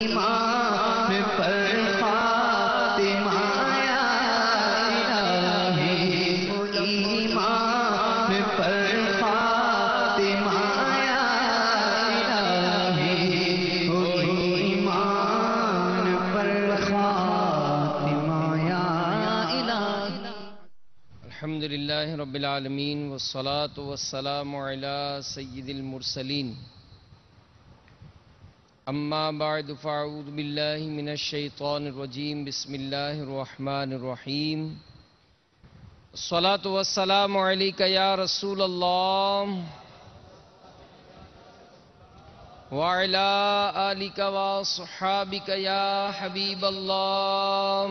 ایمان پر خاتمہ یا الہی، ایمان پر خاتمہ یا الہی، ایمان پر خاتمہ یا الہی۔ الحمدللہ رب العالمین والصلاة والسلام علی سید المرسلین، اما بعد فاعوذ باللہ من الشیطان الرجیم، بسم اللہ الرحمن الرحیم۔ الصلاة والسلام علیک یا رسول اللہ وعلی آلک واصحابک یا حبیب اللہ۔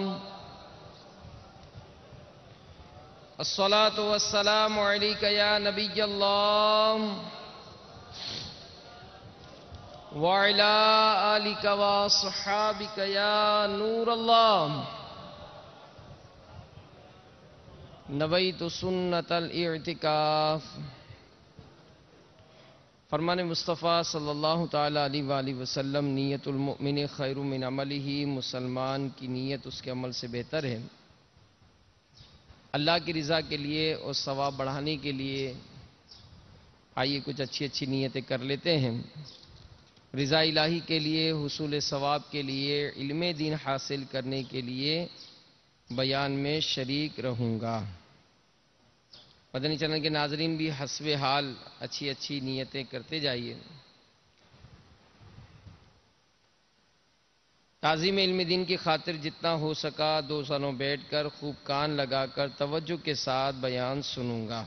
الصلاة والسلام علیک یا نبی اللہ وعلی آلک واصحابک یا نور اللہ۔ نویت سنت الاعتکاف۔ فرمان مصطفیٰ صلی اللہ تعالیٰ علیہ وآلہ وسلم، نیت المؤمن خیر من عملہ، مسلمان کی نیت اس کے عمل سے بہتر ہے۔ اللہ کی رضا کے لیے اور ثواب بڑھانے کے لیے آئیے کچھ اچھی نیتیں کر لیتے ہیں۔ رضا الہی کے لیے، حصول ثواب کے لیے، علم دین حاصل کرنے کے لیے بیان میں شریک رہوں گا۔ مدنی چینل کے ناظرین بھی حسب حال اچھی نیتیں کرتے جائیے۔ تعظیم علم دین کی خاطر جتنا ہو سکا 2 سالوں بیٹھ کر خوب کان لگا کر توجہ کے ساتھ بیان سنوں گا۔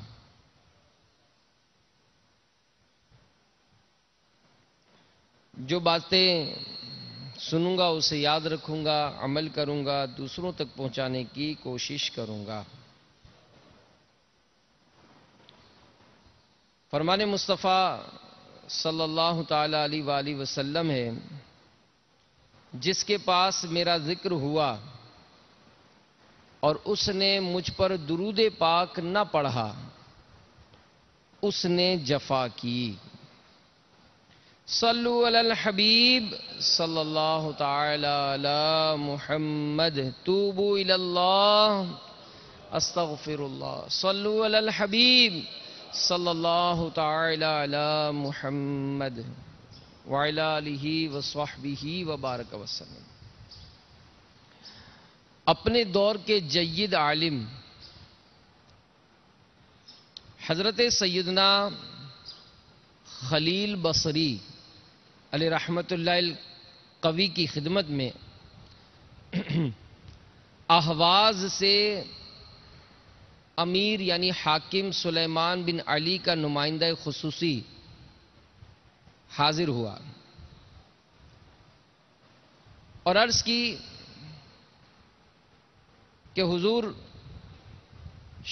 جو باتیں سنوں گا اسے یاد رکھوں گا، عمل کروں گا، دوسروں تک پہنچانے کی کوشش کروں گا۔ فرمان مصطفیٰ صلی اللہ تعالیٰ علیہ وآلہ وسلم ہے، جس کے پاس میرا ذکر ہوا اور اس نے مجھ پر درود پاک نہ پڑھا، اس نے جفا کی۔ صلو علی الحبیب صلی اللہ تعالی علی محمد، توبو الی اللہ استغفر اللہ۔ صلو علی الحبیب صلی اللہ تعالی علی محمد وعلی آلہ وصحبہ وبارک وسلم۔ اپنے دور کے جید عالم حضرت سیدنا خلیل بصری علیہ رحمت اللہ القوی کی خدمت میں اہواز سے امیر یعنی حاکم سلیمان بن علی کا نمائندہ خصوصی حاضر ہوا اور عرض کی کہ حضور،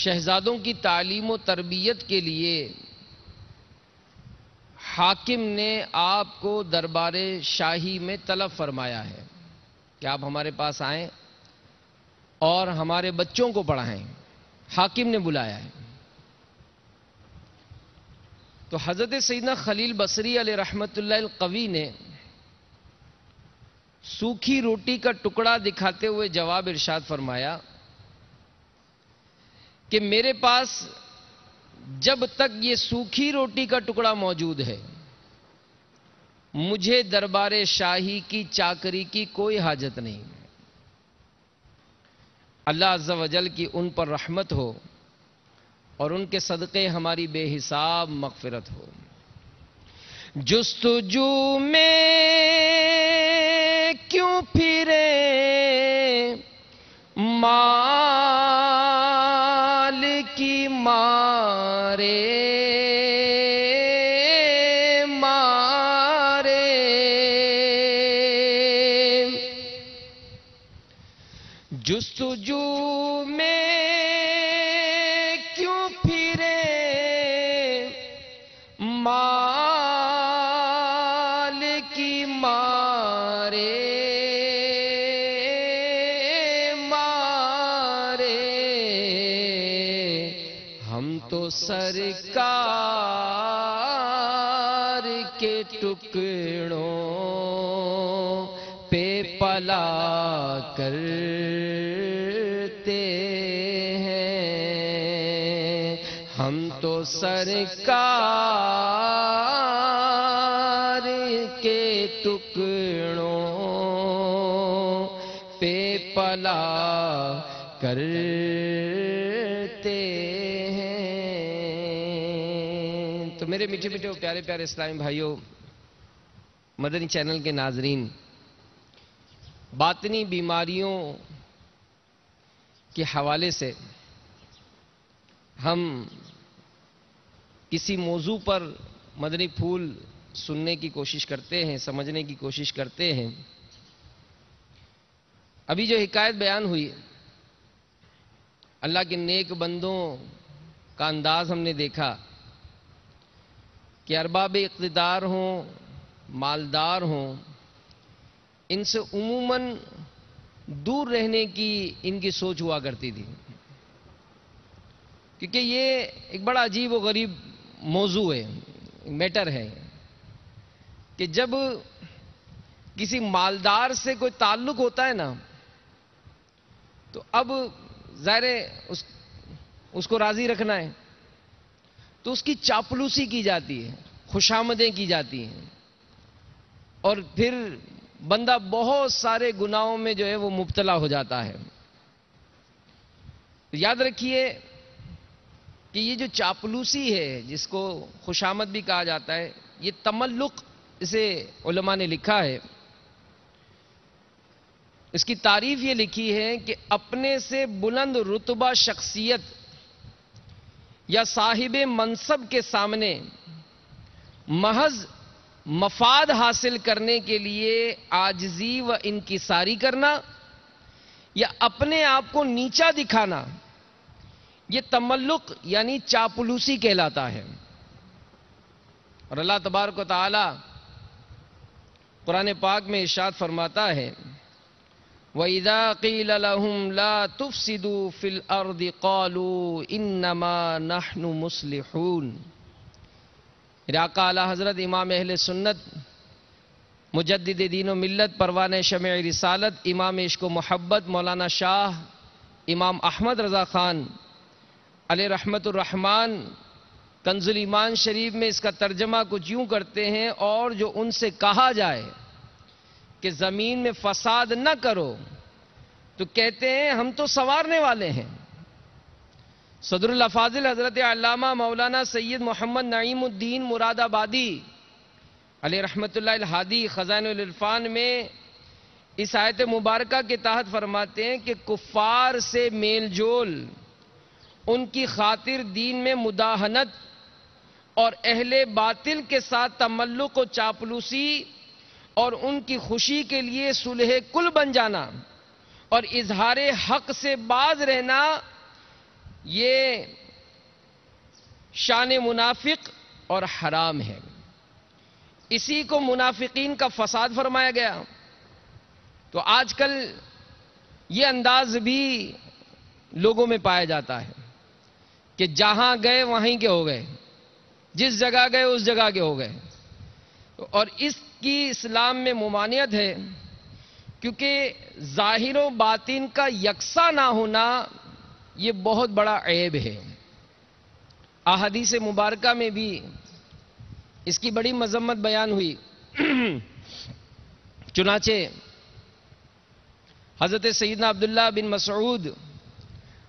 شہزادوں کی تعلیم و تربیت کے لیے حاکم نے آپ کو دربار شاہی میں طلب فرمایا ہے کہ آپ ہمارے پاس آئیں اور ہمارے بچوں کو پڑھائیں۔ حاکم نے بلایا ہے۔ تو حضرت سیدنا خلیل بصری علیہ رحمت اللہ القوی نے سوکھی روٹی کا ٹکڑا دکھاتے ہوئے جواب ارشاد فرمایا کہ میرے پاس جب تک یہ سوکھی روٹی کا ٹکڑا موجود ہے، مجھے دربار شاہی کی چاکری کی کوئی حاجت نہیں۔ اللہ عز و جل کی ان پر رحمت ہو اور ان کے صدقے ہماری بے حساب مغفرت ہو۔ جستجو میں کیوں پھرے مال کی مارے، جستجو میں کیوں پھرے مال کی مارے، ہم تو سرکار کے ٹکڑوں پلا کرتے ہیں ہم تو سرکار کے ٹکڑوں پہ پلا کرتے ہیں۔ تو میرے میٹھے میٹھے پیارے پیارے اسلامی بھائیوں، مدنی چینل کے ناظرین، باطنی بیماریوں کے حوالے سے ہم کسی موضوع پر مدنی پھول سننے کی کوشش کرتے ہیں، سمجھنے کی کوشش کرتے ہیں۔ ابھی جو حکایت بیان ہوئی، اللہ کے نیک بندوں کا انداز ہم نے دیکھا کہ ارباب اقتدار ہوں، مالدار ہوں، ان سے عموماً دور رہنے کی ان کی سوچ ہوا کرتی تھی، کیونکہ یہ ایک بڑا عجیب و غریب موضوع ہے، میٹر ہے کہ جب کسی مالدار سے کوئی تعلق ہوتا ہے نا، تو اب ظاہر ہے اس کو راضی رکھنا ہے، تو اس کی چاپلوسی کی جاتی ہے، خوشامدیں کی جاتی ہیں، اور پھر بندہ بہت سارے گناہوں میں جو ہے وہ مبتلا ہو جاتا ہے۔ یاد رکھیے کہ یہ جو چاپلوسی ہے، جس کو خوشامد بھی کہا جاتا ہے، یہ تملق اسے علماء نے لکھا ہے۔ اس کی تعریف یہ لکھی ہے کہ اپنے سے بلند رتبہ شخصیت یا صاحب منصب کے سامنے محض مفاد حاصل کرنے کے لیے عاجزی و انکساری کرنا یا اپنے آپ کو نیچا دکھانا، یہ تملق یعنی چاپلوسی کہلاتا ہے۔ اور اللہ تبارک و تعالی قرآن پاک میں ارشاد فرماتا ہے، وَإِذَا قِيلَ لَهُمْ لَا تُفْسِدُوا فِي الْأَرْضِ قَالُوا إِنَّمَا نَحْنُ مُصْلِحُونَ۔ میرے آقا اعلی حضرت امام اہل سنت، مجدد دین و ملت، پروان شمع رسالت، امام عشق و محبت، مولانا شاہ امام احمد رضا خان علیہ رحمت الرحمان، کنز الایمان شریف میں اس کا ترجمہ کچھ یوں کرتے ہیں، اور جو ان سے کہا جائے کہ زمین میں فساد نہ کرو تو کہتے ہیں ہم تو سنوارنے والے ہیں۔ صدر الافاضل حضرت علامہ مولانا سید محمد نعیم الدین مراد آبادی علیہ رحمت اللہ الہادی خزائن العرفان میں اس آیت مبارکہ کے تحت فرماتے ہیں کہ کفار سے میل جول، ان کی خاطر دین میں مداہنت اور اہل باطل کے ساتھ تملق و چاپلوسی اور ان کی خوشی کے لیے صلح کل بن جانا اور اظہار حق سے باز رہنا، یہ شان منافق اور حرام ہے۔ اسی کو منافقین کا فساد فرمایا گیا۔ تو آج کل یہ انداز بھی لوگوں میں پایا جاتا ہے کہ جہاں گئے وہیں کے ہو گئے، جس جگہ گئے اس جگہ کے ہو گئے، اور اس کی اسلام میں ممانعت ہے، کیونکہ ظاہر و باطن کا یکساں نہ ہونا یہ بہت بڑا عیب ہے۔ احادیث مبارکہ میں بھی اس کی بڑی مذمت بیان ہوئی۔ چنانچہ حضرت سیدنا عبداللہ بن مسعود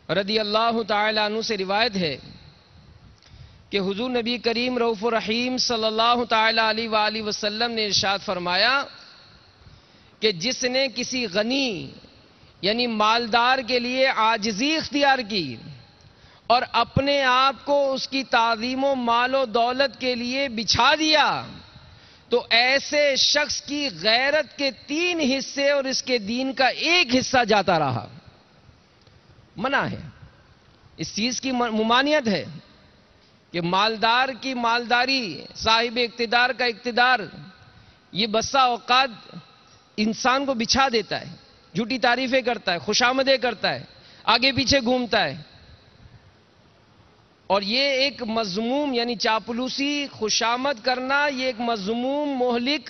رضی اللہ تعالی عنہ سے روایت ہے کہ حضور نبی کریم رؤوف الرحیم صلی اللہ تعالی علیہ وآلہ وسلم نے ارشاد فرمایا کہ جس نے کسی غنی یعنی مالدار کے لیے عاجزی اختیار کی اور اپنے آپ کو اس کی تعظیم و مال و دولت کے لیے بچھا دیا، تو ایسے شخص کی غیرت کے 3 حصے اور اس کے دین کا 1 حصہ جاتا رہا۔ منع ہے، اس چیز کی ممانعت ہے کہ مالدار کی مالداری، صاحب اقتدار کا اقتدار، یہ بسا اوقات انسان کو بچھا دیتا ہے، جھوٹی تعریفیں کرتا ہے، خوشامدیں کرتا ہے، آگے پیچھے گھومتا ہے، اور یہ ایک مذموم یعنی چاپلوسی، خوشامد کرنا، یہ ایک مذموم، مہلک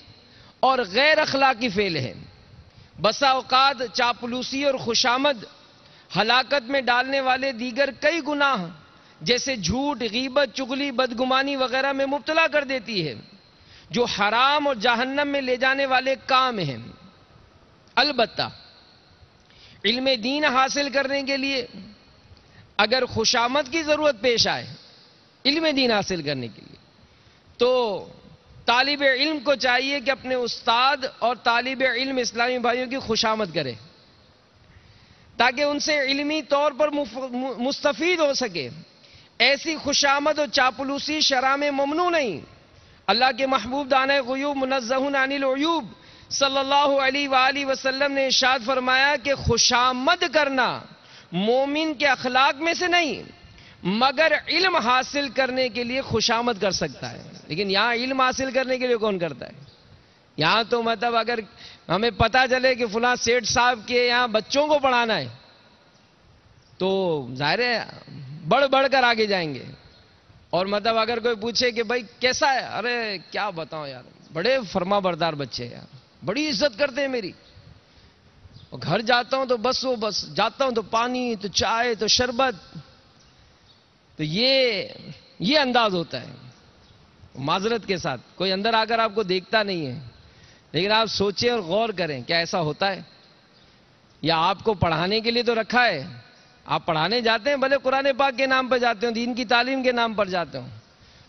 اور غیر اخلاقی فعل ہے۔ بسا اوقات چاپلوسی اور خوشامد ہلاکت میں ڈالنے والے دیگر کئی گناہ جیسے جھوٹ، غیبت، چغلی، بدگمانی وغیرہ میں مبتلا کر دیتی ہے، جو حرام اور جہنم میں لے جانے والے کام ہیں۔ البتہ علم دین حاصل کرنے کے لیے اگر خوشامد کی ضرورت پیش آئے علم دین حاصل کرنے کے لیے، تو طالب علم کو چاہیے کہ اپنے استاد اور طالب علم اسلامی بھائیوں کی خوشامد کرے تاکہ ان سے علمی طور پر مستفید ہو سکے۔ ایسی خوشامد اور چاپلوسی شرع میں ممنوع نہیں۔ اللہ کے محبوب دانۂ غیوب منزہ عن العیوب صلی اللہ علیہ وآلہ وسلم نے ارشاد فرمایا کہ خوشامد کرنا مومن کے اخلاق میں سے نہیں، مگر علم حاصل کرنے کے لیے خوشامد کر سکتا ہے۔ لیکن یہاں علم حاصل کرنے کے لیے کون کرتا ہے؟ یہاں تو مطلب اگر ہمیں پتا چلے کہ فلاں سیٹھ صاحب کے یہاں بچوں کو پڑھانا ہے تو ظاہر ہے بڑھ بڑھ کر آگے جائیں گے۔ اور مطلب اگر کوئی پوچھے کہ بھائی کیسا ہے، ارے کیا بتاؤں یار، بڑے فرما بردار بچے یار، بڑی عزت کرتے ہیں میری، اور گھر جاتا ہوں تو بس جاتا ہوں تو پانی تو چائے تو شربت، تو یہ انداز ہوتا ہے۔ معذرت کے ساتھ کوئی اندر آ کر آپ کو دیکھتا نہیں ہے، لیکن آپ سوچیں اور غور کریں کیا ایسا ہوتا ہے؟ یا آپ کو پڑھانے کے لیے تو رکھا ہے، آپ پڑھانے جاتے ہیں، بھلے قرآن پاک کے نام پر جاتے ہوں، دین کی تعلیم کے نام پر جاتے ہوں،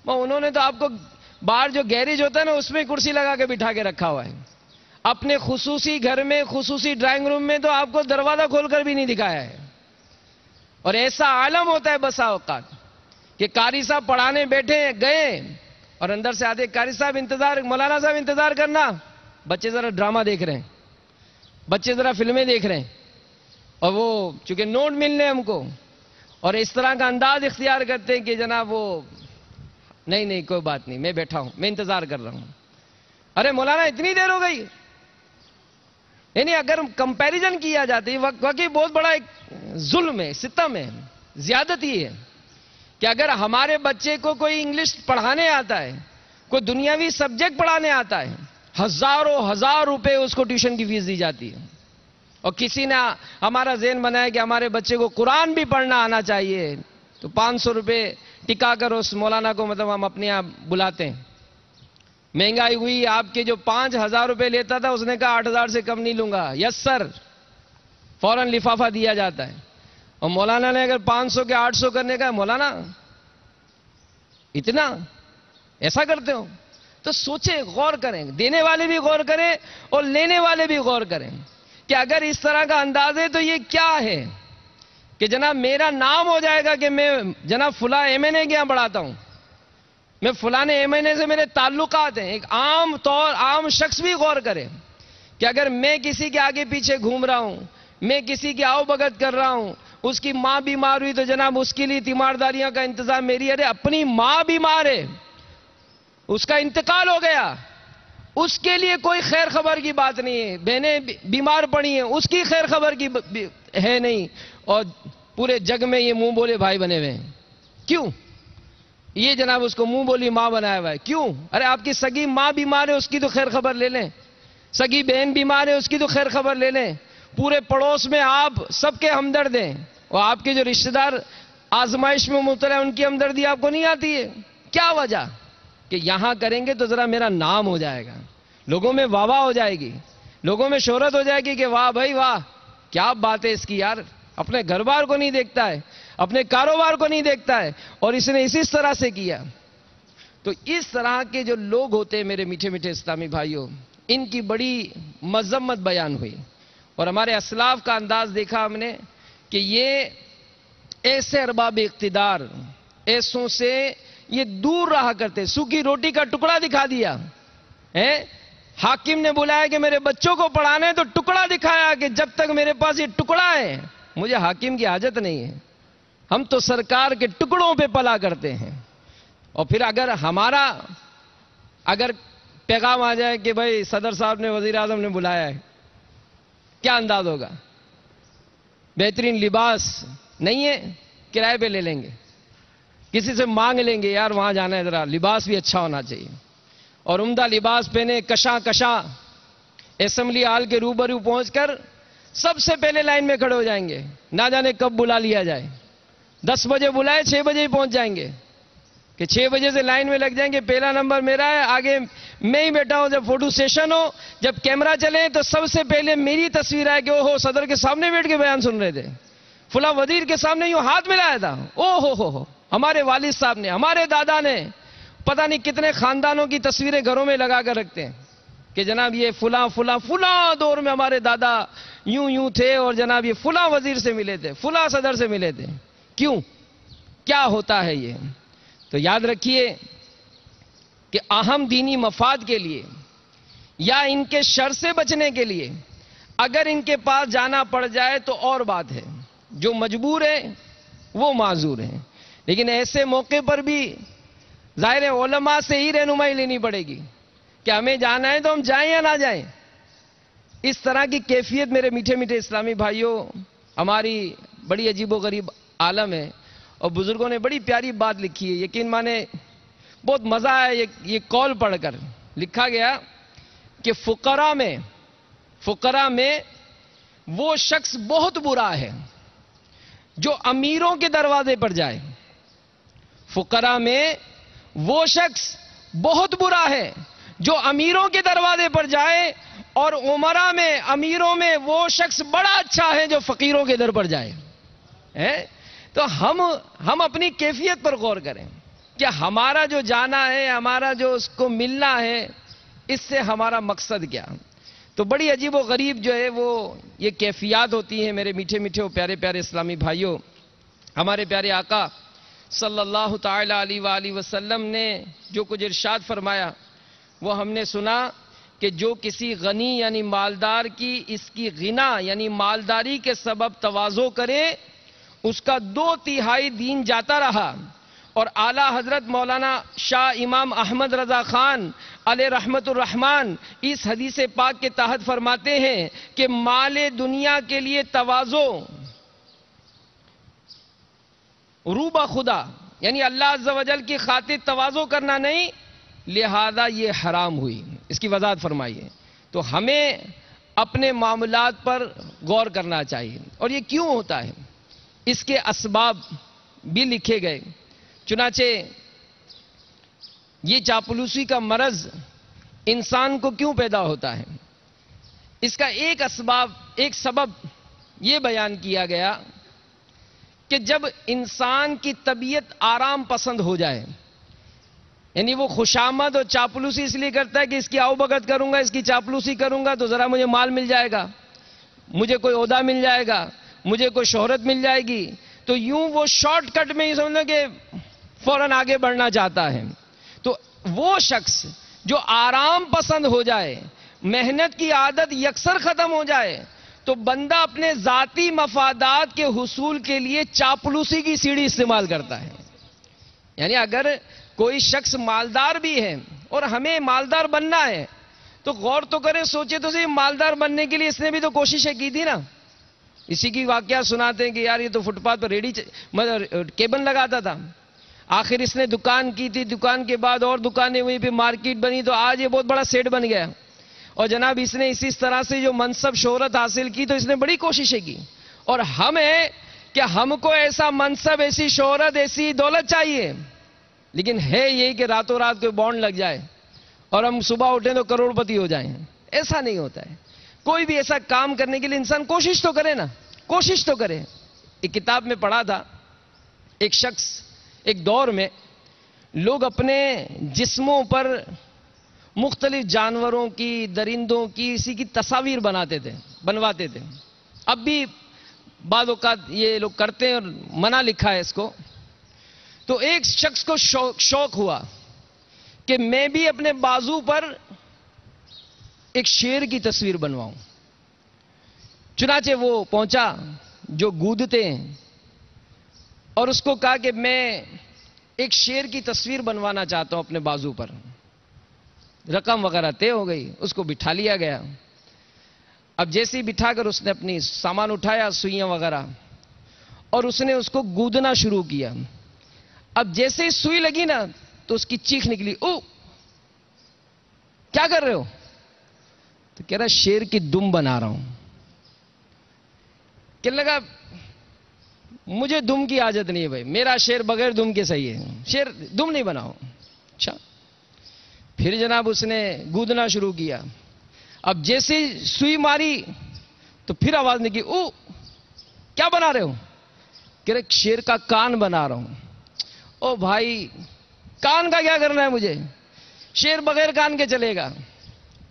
انہوں نے تو آپ کو باہر جو گیریج ہوتا ہے نا اس میں کرسی لگا کے بٹھا کے رکھا ہوا ہے، اپنے خصوصی گھر میں خصوصی ڈرائنگ روم میں تو آپ کو دروازہ کھول کر بھی نہیں دکھایا ہے۔ اور ایسا عالم ہوتا ہے بسا اوقات کہ قاری صاحب پڑھانے بیٹھے گئے اور اندر سے آتے، قاری صاحب انتظار، مولانا صاحب انتظار کرنا، بچے ذرا ڈرامہ دیکھ رہے ہیں، بچے ذرا فلمیں دیکھ رہے ہیں، اور وہ چونکہ نوٹ ملنے ہم کو، اور اس طرح کا انداز اختیار کرتے ہیں کہ جناب وہ نہیں کوئی بات نہیں، میں بیٹھا ہوں، میں انتظار کر رہا ہوں۔ ارے مولانا اتنی دیر ہو گئی؟ یعنی اگر کمپیریزن کیا جاتا ہے واقعی بہت بڑا ایک ظلم ہے، ستم ہے، زیادتی ہے کہ اگر ہمارے بچے کو کوئی انگلش پڑھانے آتا ہے، کوئی دنیاوی سبجیکٹ پڑھانے آتا ہے، ہزار روپے اس کو ٹیوشن کی فیس دی جاتی ہے، اور کسی نے ہمارا ذہن بنایا کہ ہمارے بچے کو قرآن بھی پڑھنا آنا چاہیے، تو 500 روپے ٹکا کر اس مولانا کو مطلب ہم اپنے یہاں بلاتے ہیں۔ مہنگائی ہوئی، آپ کے جو 5000 روپے لیتا تھا اس نے کہا 8000 سے کم نہیں لوں گا، یس سر، فوراً لفافہ دیا جاتا ہے۔ اور مولانا نے اگر 500 کے 800 کرنے کا، مولانا اتنا ایسا کرتے ہو؟ تو سوچیں، غور کریں، دینے والے بھی غور کریں اور لینے والے بھی غور کریں کہ اگر اس طرح کا انداز ہے تو یہ کیا ہے کہ جناب میرا نام ہو جائے گا کہ میں جناب فلاں ایم این اے کے یہاں پڑھاتا ہوں، میں فلاں ایم این اے سے میرے تعلقات ہیں۔ ایک عام شخص بھی غور کرے کہ اگر میں کسی کے آگے پیچھے گھوم رہا ہوں، میں کسی کی آؤ بھگت کر رہا ہوں، اس کی ماں بیمار ہوئی تو جناب اس کے لیے تیمارداریاں کا انتظام میری، ارے اپنی ماں بیمار ہے، اس کا انتقال ہو گیا، اس کے لیے کوئی خیر خبر کی بات نہیں ہے، بہنیں بیمار پڑی ہیں اس کی خیر خبر کی ہے نہیں، اور پورے جگ میں یہ منہ بولے بھائی بنے ہوئے ہیں۔ کیوں؟ یہ جناب اس کو منہ بولی ماں بنایا ہوا ہے، کیوں؟ ارے آپ کی سگی ماں بیمار ہے اس کی تو خیر خبر لے لیں، سگی بہن بیمار ہے اس کی تو خیر خبر لے لیں، پورے پڑوس میں آپ سب کے ہمدرد ہیں، اور آپ کے جو رشتہ دار آزمائش میں مبتلا ہیں ان کی ہمدردی آپ کو نہیں آتی ہے۔ کیا وجہ؟ کہ یہاں کریں گے تو ذرا میرا نام ہو جائے گا، لوگوں میں واہ واہ ہو جائے گی، لوگوں میں شہرت ہو جائے گی کہ واہ بھائی واہ، کیا بات ہے اس کی یار، اپنے گھر بار کو نہیں دیکھتا ہے، اپنے کاروبار کو نہیں دیکھتا ہے، اور اس نے اسی طرح سے کیا۔ تو اس طرح کے جو لوگ ہوتے ہیں میرے میٹھے میٹھے اسلامی بھائیوں، ان کی بڑی مذمت بیان ہوئی، اور ہمارے اسلاف کا انداز دیکھا ہم نے کہ یہ ایسے ارباب اقتدار، ایسوں سے یہ دور رہا کرتے، سوکھی روٹی کا ٹکڑا دکھا دیا ہے۔ حاکم نے بلایا کہ میرے بچوں کو پڑھانا ہے تو ٹکڑا دکھایا کہ جب تک میرے پاس یہ ٹکڑا ہے مجھے حاکم کی حاجت نہیں ہے، ہم تو سرکار کے ٹکڑوں پہ پلا کرتے ہیں۔ اور پھر اگر پیغام آ جائے کہ بھائی صدر صاحب نے، وزیر اعظم نے بلایا ہے، کیا انداز ہوگا؟ بہترین لباس نہیں ہے، کرائے پہ لے لیں گے، کسی سے مانگ لیں گے یار وہاں جانا ہے، ذرا لباس بھی اچھا ہونا چاہیے، اور عمدہ لباس پہنے، کشاں اسمبلی ہال کے روبرو پہنچ کر سب سے پہلے لائن میں کھڑے ہو جائیں گے، نہ جانے کب بلا لیا جائے۔ 10 بجے بلائے 6 بجے ہی پہنچ جائیں گے کہ 6 بجے سے لائن میں لگ جائیں گے، پہلا نمبر میرا ہے، آگے میں ہی بیٹھا ہوں۔ جب فوٹو سیشن ہو، جب کیمرہ چلے تو سب سے پہلے میری تصویر آئے کہ اوہو صدر کے سامنے بیٹھ کے بیان سن رہے تھے، فلاں وزیر کے سامنے یوں ہاتھ ملایا تھا، ہو ہمارے والد صاحب نے، ہمارے دادا نے، پتہ نہیں کتنے خاندانوں کی تصویریں گھروں میں لگا کر رکھتے ہیں کہ جناب یہ فلاں فلاں فلاں دور میں ہمارے دادا یوں تھے، اور جناب یہ فلاں وزیر سے ملے تھے، فلاں صدر سے ملے تھے۔ کیوں؟ کیا ہوتا ہے یہ؟ تو یاد رکھیے کہ اہم دینی مفاد کے لیے یا ان کے شر سے بچنے کے لیے اگر ان کے پاس جانا پڑ جائے تو اور بات ہے، جو مجبور ہے وہ معذور ہے، لیکن ایسے موقع پر بھی ظاہر ہے علماء سے ہی رہنمائی لینی پڑے گی کہ ہمیں جانا ہے تو ہم جائیں یا نہ جائیں۔ اس طرح کی کیفیت میرے میٹھے میٹھے اسلامی بھائیوں ہماری بڑی عجیب و غریب عالم ہے، اور بزرگوں نے بڑی پیاری بات لکھی ہے، یقین مانے بہت مزہ آیا یہ کال پڑھ کر۔ لکھا گیا کہ فقراء میں وہ شخص بہت برا ہے جو امیروں کے دروازے پر جائے۔ فقراء میں وہ شخص بہت برا ہے جو امیروں کے دروازے پر جائے، اور امراء میں، امیروں میں وہ شخص بڑا اچھا ہے جو فقیروں کے در پر جائے۔ تو ہم اپنی کیفیت پر غور کریں کہ ہمارا جو جانا ہے، ہمارا جو اس کو ملنا ہے، اس سے ہمارا مقصد کیا۔ تو بڑی عجیب و غریب جو ہے وہ یہ کیفیات ہوتی ہیں میرے میٹھے میٹھے و پیارے پیارے اسلامی بھائیوں۔ ہمارے پیارے آقا صلی اللہ تعالی علیہ وآلہ وسلم نے جو کچھ ارشاد فرمایا وہ ہم نے سنا کہ جو کسی غنی یعنی مالدار کی اس کی غنا یعنی مالداری کے سبب تواضع کرے، اس کا 2/3 دین جاتا رہا۔ اور اعلیٰ حضرت مولانا شاہ امام احمد رضا خان علیہ رحمت الرحمن اس حدیث پاک کے تحت فرماتے ہیں کہ مال دنیا کے لیے تواضع روبہ خدا یعنی اللہ عز و جل کی خاطر تواضع کرنا نہیں، لہذا یہ حرام ہوئی۔ اس کی وضاحت فرمائیے۔ تو ہمیں اپنے معاملات پر غور کرنا چاہیے، اور یہ کیوں ہوتا ہے، اس کے اسباب بھی لکھے گئے۔ چنانچہ یہ چاپلوسی کا مرض انسان کو کیوں پیدا ہوتا ہے، اس کا ایک سبب یہ بیان کیا گیا کہ جب انسان کی طبیعت آرام پسند ہو جائے، یعنی وہ خوشامد اور چاپلوسی اس لیے کرتا ہے کہ اس کی آؤ بھگت کروں گا، اس کی چاپلوسی کروں گا تو ذرا مجھے مال مل جائے گا، مجھے کوئی عہدہ مل جائے گا، مجھے کوئی شہرت مل جائے گی، تو یوں وہ شارٹ کٹ میں ہی سمجھو کہ فوراً آگے بڑھنا چاہتا ہے۔ تو وہ شخص جو آرام پسند ہو جائے، محنت کی عادت یکسر ختم ہو جائے، تو بندہ اپنے ذاتی مفادات کے حصول کے لیے چاپلوسی کی سیڑھی استعمال کرتا ہے۔ یعنی اگر کوئی شخص مالدار بھی ہے اور ہمیں مالدار بننا ہے تو غور تو کرے، سوچے تو صحیح، مالدار بننے کے لیے اس نے بھی تو کوششیں کی تھی نا۔ اسی کی واقعہ سناتے ہیں کہ یار یہ تو فٹ پاتھ پر کیبن لگاتا تھا، آخر اس نے دکان کی تھی، دکان کے بعد اور دکانیں ہوئی، پھر مارکیٹ بنی، تو آج یہ بہت بڑا سیٹ بن گیا۔ اور جناب اس نے اسی طرح سے جو منصب شہرت حاصل کی تو اس نے بڑی کوششیں کی، اور ہم ہے کہ ہم کو ایسا منصب، ایسی شہرت، ایسی دولت چاہیے، لیکن ہے یہی کہ راتوں رات کوئی بانڈ لگ جائے اور ہم صبح اٹھیں تو کروڑ پتی ہو جائیں۔ ایسا نہیں ہوتا ہے۔ کوئی بھی ایسا کام کرنے کے لیے انسان کوشش تو کرے نا، کوشش تو کرے۔ ایک کتاب میں پڑھا تھا، ایک شخص ایک دور میں لوگ اپنے جسموں پر مختلف جانوروں کی، درندوں کی، اسی کی تصاویر بنواتے تھے۔ اب بھی بعض اوقات یہ لوگ کرتے ہیں اور منع لکھا ہے اس کو۔ تو ایک شخص کو شوق ہوا کہ میں بھی اپنے بازو پر ایک شیر کی تصویر بنواؤں۔ چنانچہ وہ پہنچا جو گودتے ہیں اور اس کو کہا کہ میں ایک شیر کی تصویر بنوانا چاہتا ہوں اپنے بازو پر۔ رقم وغیرہ طے ہو گئی، اس کو بٹھا لیا گیا۔ اب جیسے ہی بٹھا کر اس نے اپنی سامان اٹھایا، سوئیاں وغیرہ، اور اس نے اس کو گودنا شروع کیا۔ اب جیسے ہی سوئی لگی نا تو اس کی چیخ نکلی، او کیا کر رہے ہو؟ تو کہہ رہا شیر کی دم بنا رہا ہوں. کہنے لگا مجھے دم کی عادت نہیں ہے بھائی, میرا شیر بغیر دم کے صحیح ہے, شیر دم نہیں بناؤ. اچھا, پھر جناب اس نے گودنا شروع کیا. اب جیسے سوئی ماری تو پھر آواز نکلی, او کیا بنا رہے ہو؟ کہہ رہے شیر کا کان بنا رہا ہوں. او بھائی کان کا کیا کرنا ہے مجھے, شیر بغیر کان کے چلے گا.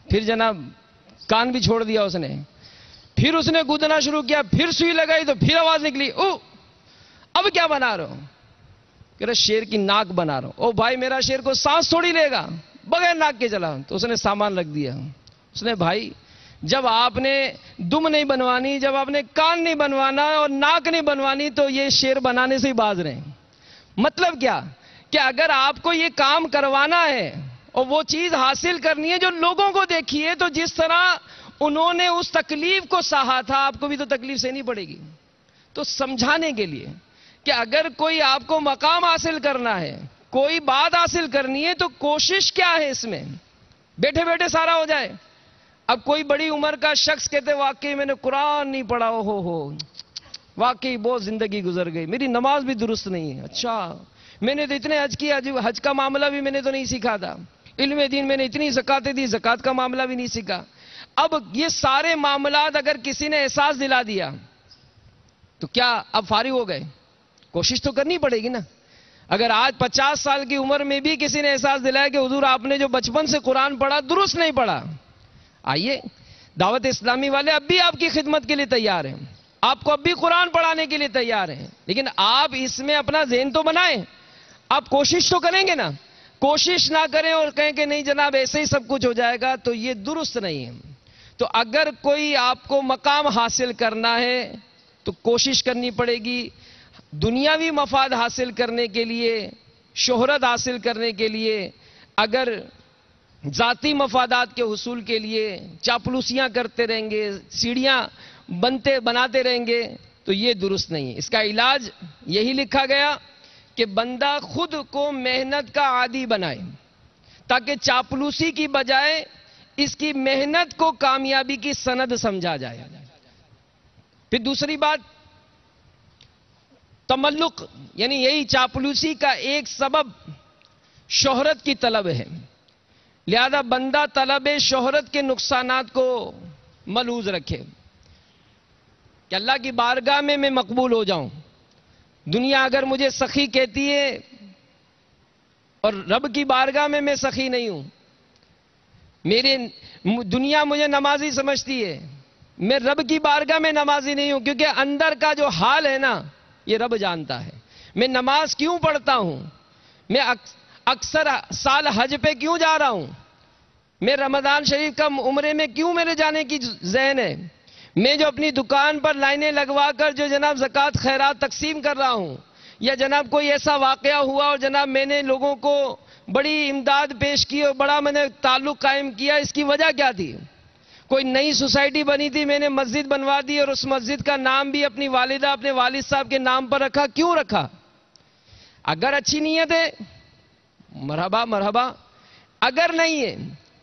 پھر جناب کان بھی چھوڑ دیا اس نے. پھر اس نے گودنا شروع کیا, پھر سوئی لگائی تو پھر آواز نکلی, او اب کیا بنا رہا ہوں؟ کہہ رہے شیر کی ناک بنا رہا ہوں. او بھائی میرا شیر کو سانس تھوڑی لے گا, بغیر ناک کے چلا. تو اس نے سامان رکھ دیا. اس نے بھائی جب آپ نے دم نہیں بنوانی, جب آپ نے کان نہیں بنوانا اور ناک نہیں بنوانی, تو یہ شیر بنانے سے ہی باز رہے. مطلب کیا کہ اگر آپ کو یہ کام کروانا ہے اور وہ چیز حاصل کرنی ہے جو لوگوں کو دیکھی ہے, تو جس طرح انہوں نے اس تکلیف کو سہا تھا, آپ کو بھی تو تکلیف سہنی پڑے گی. تو سمجھانے کے لیے کہ اگر کوئی آپ کو مقام حاصل کرنا ہے, کوئی بات حاصل کرنی ہے, تو کوشش کیا ہے اس میں, بیٹھے بیٹھے سارا ہو جائے. اب کوئی بڑی عمر کا شخص کہتے واقعی میں نے قرآن نہیں پڑھا, ہو واقعی بہت زندگی گزر گئی, میری نماز بھی درست نہیں ہے. اچھا, میں نے تو اتنے حج کیا, حج کا معاملہ بھی میں نے تو نہیں سیکھا تھا. علم دین میں نے اتنی زکاتیں دی, زکات کا معاملہ بھی نہیں سیکھا. اب یہ سارے معاملات اگر کسی نے احساس دلا دیا تو کیا اب فارغ ہو گئے؟ کوشش تو کرنی پڑے گی نا. اگر آج 50 سال کی عمر میں بھی کسی نے احساس دلایا کہ حضور آپ نے جو بچپن سے قرآن پڑھا درست نہیں پڑھا, آئیے دعوت اسلامی والے اب بھی آپ کی خدمت کے لیے تیار ہیں, آپ کو اب بھی قرآن پڑھانے کے لیے تیار ہیں. لیکن آپ اس میں اپنا ذہن تو بنائیں, آپ کوشش تو کریں گے نا. کوشش نہ کریں اور کہیں کہ نہیں جناب ایسے ہی سب کچھ ہو جائے گا, تو یہ درست نہیں ہے. تو اگر کوئی آپ کو مقام حاصل کرنا ہے تو کوشش کرنی پڑے گی. دنیاوی مفاد حاصل کرنے کے لیے, شہرت حاصل کرنے کے لیے, اگر ذاتی مفادات کے حصول کے لیے چاپلوسیاں کرتے رہیں گے, سیڑھیاں بناتے رہیں گے, تو یہ درست نہیں ہے. اس کا علاج یہی لکھا گیا کہ بندہ خود کو محنت کا عادی بنائے, تاکہ چاپلوسی کی بجائے اس کی محنت کو کامیابی کی سند سمجھا جائے. پھر دوسری بات تملق, یعنی یہی چاپلوسی کا ایک سبب شہرت کی طلب ہے. لہذا بندہ طلب شہرت کے نقصانات کو ملحوظ رکھے کہ اللہ کی بارگاہ میں میں مقبول ہو جاؤں. دنیا اگر مجھے سخی کہتی ہے اور رب کی بارگاہ میں سخی نہیں ہوں, دنیا مجھے نمازی سمجھتی ہے, میں رب کی بارگاہ میں نمازی نہیں ہوں, کیونکہ اندر کا جو حال ہے نا یہ رب جانتا ہے. میں نماز کیوں پڑھتا ہوں, میں اکثر سال حج پہ کیوں جا رہا ہوں, میں رمضان شریف کا عمرے میں کیوں میرے جانے کی ذہن ہے, میں جو اپنی دکان پر لائنیں لگوا کر جو جناب زکوٰۃ خیرات تقسیم کر رہا ہوں, یا جناب کوئی ایسا واقعہ ہوا اور جناب میں نے لوگوں کو بڑی امداد پیش کی اور بڑا میں نے تعلق قائم کیا, اس کی وجہ کیا تھی؟ کوئی نئی سوسائٹی بنی تھی, میں نے مسجد بنوا دی اور اس مسجد کا نام بھی اپنی والدہ اپنے والد صاحب کے نام پر رکھا. کیوں رکھا؟ اگر اچھی نیت ہے مرحبا مرحبا, اگر نہیں ہے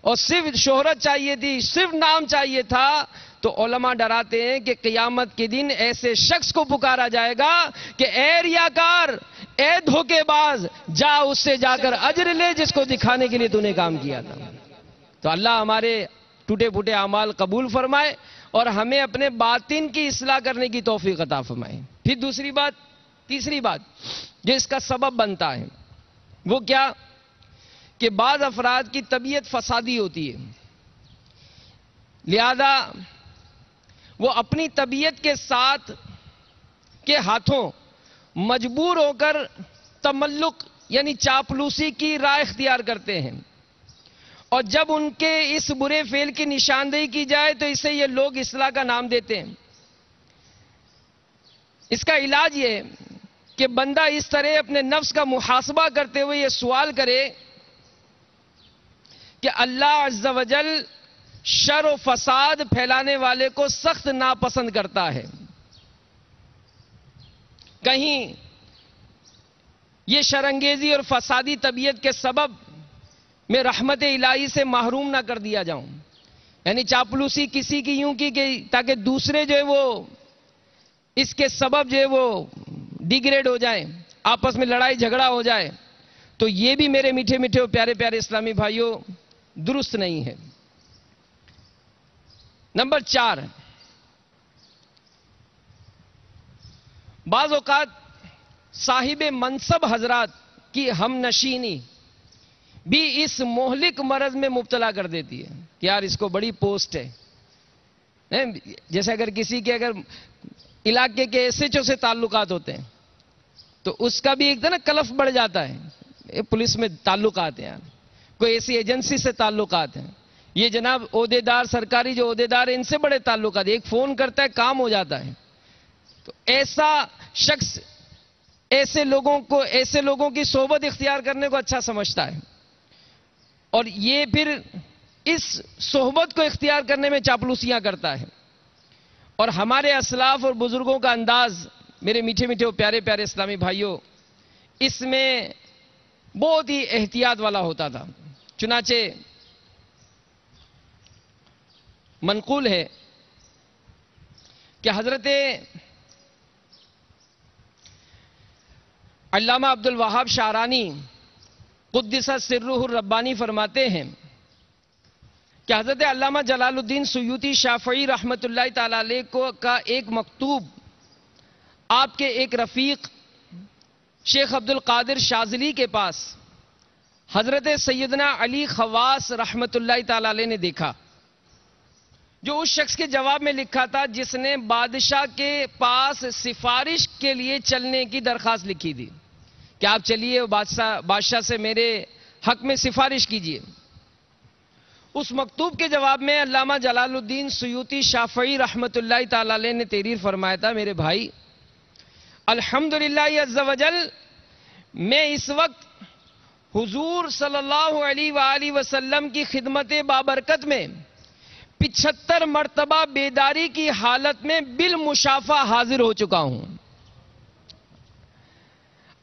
اور صرف شہرت چاہیے تھی, صرف نام چاہیے تھا, تو علماء ڈراتے ہیں کہ قیامت کے دن ایسے شخص کو پکارا جائے گا کہ اے ریاکار, اے دھوکے باز, جا اس سے جا کر اجر لے جس کو دکھانے کے لیے تو نے کام کیا تھا. تو اللہ ہمارے ٹوٹے پھوٹے اعمال قبول فرمائے اور ہمیں اپنے باطن کی اصلاح کرنے کی توفیق عطا فرمائے. پھر تیسری بات جو اس کا سبب بنتا ہے وہ کیا کہ بعض افراد کی طبیعت فسادی ہوتی ہے, لہذا وہ اپنی طبیعت کے ساتھ کے ہاتھوں مجبور ہو کر تملق یعنی چاپلوسی کی راہ اختیار کرتے ہیں, اور جب ان کے اس برے فعل کی نشاندہی کی جائے تو اسے یہ لوگ اصلاح کا نام دیتے ہیں. اس کا علاج یہ ہے کہ بندہ اس طرح اپنے نفس کا محاسبہ کرتے ہوئے یہ سوال کرے کہ اللہ عز و جل شر و فساد پھیلانے والے کو سخت ناپسند کرتا ہے. کہیں یہ شرانگیزی اور فسادی طبیعت کے سبب میں رحمت الہی سے محروم نہ کر دیا جاؤں. یعنی چاپلوسی کسی کی یوں کی کہ تاکہ دوسرے جو ہے وہ اس کے سبب جو ہے وہ ڈیگریڈ ہو جائیں، آپس میں لڑائی جھگڑا ہو جائے، تو یہ بھی میرے میٹھے میٹھے اور پیارے پیارے اسلامی بھائیوں درست نہیں ہے۔ نمبر 4، بعض اوقات صاحب منصب حضرات کی ہم نشینی بھی اس مہلک مرض میں مبتلا کر دیتی ہے کہ یار اس کو بڑی پوسٹ ہے۔ جیسے اگر کسی کے اگر علاقے کے ایس ایچ او سے تعلقات ہوتے ہیں تو اس کا بھی ایک نا کلف بڑھ جاتا ہے، پولیس میں تعلقات ہیں، کوئی ایسی ایجنسی سے تعلقات ہیں، یہ جناب عہدے دار، سرکاری جو عہدے دار ہیں ان سے بڑے تعلقات، ایک فون کرتا ہے کام ہو جاتا ہے۔ تو ایسا شخص ایسے لوگوں کی صحبت اختیار کرنے کو اچھا سمجھتا ہے، اور یہ پھر اس صحبت کو اختیار کرنے میں چاپلوسیاں کرتا ہے۔ اور ہمارے اسلاف اور بزرگوں کا انداز میرے میٹھے میٹھے اور پیارے پیارے اسلامی بھائیوں اس میں بہت ہی احتیاط والا ہوتا تھا۔ چنانچہ منقول ہے کہ حضرت علامہ عبد الوہاب شعرانی قدس سرہ الربانی فرماتے ہیں کہ حضرت علامہ جلال الدین سیوطی شافعی رحمت اللہ تعالی علیہ کا ایک مکتوب آپ کے ایک رفیق شیخ عبد القادر شاذلی کے پاس حضرت سیدنا علی خواص رحمت اللہ تعالی علیہ نے دیکھا، جو اس شخص کے جواب میں لکھا تھا جس نے بادشاہ کے پاس سفارش کے لیے چلنے کی درخواست لکھی تھی کہ آپ چلیے بادشاہ سے میرے حق میں سفارش کیجیے۔ اس مکتوب کے جواب میں علامہ جلال الدین سیوطی شافعی رحمت اللہ تعالی علیہ نے تحریر فرمایا تھا، میرے بھائی الحمدللہ عز وجل میں اس وقت حضور صلی اللہ علیہ وآلہ وسلم کی خدمت بابرکت میں 75 مرتبہ بیداری کی حالت میں بالمشافہ حاضر ہو چکا ہوں۔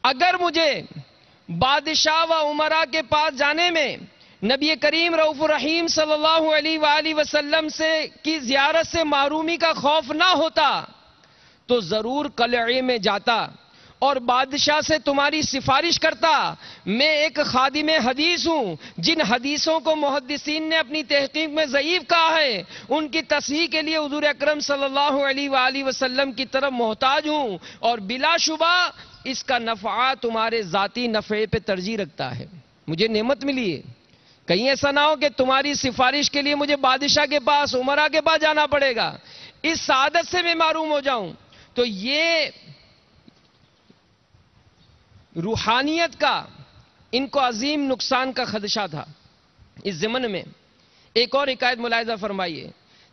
اگر مجھے بادشاہ و امراء کے پاس جانے میں نبی کریم رؤوف الرحیم صلی اللہ علیہ وآلہ وسلم کی زیارت سے محرومی کا خوف نہ ہوتا تو ضرور قلعے میں جاتا اور بادشاہ سے تمہاری سفارش کرتا۔ میں ایک خادم حدیث ہوں، جن حدیثوں کو محدثین نے اپنی تحقیق میں ضعیف کہا ہے ان کی تصحیح کے لیے حضور اکرم صلی اللہ علیہ وآلہ وسلم کی طرف محتاج ہوں، اور بلا شبہ اس کا نفع تمہارے ذاتی نفع پہ ترجیح رکھتا ہے۔ مجھے نعمت ملی ہے، کہیں ایسا نہ ہو کہ تمہاری سفارش کے لیے مجھے بادشاہ کے پاس، امراء کے پاس جانا پڑے گا، اس سعادت سے میں محروم ہو جاؤں۔ تو یہ روحانیت کا ان کو عظیم نقصان کا خدشہ تھا۔ اس ضمن میں ایک اور حکایت ملاحظہ فرمائیے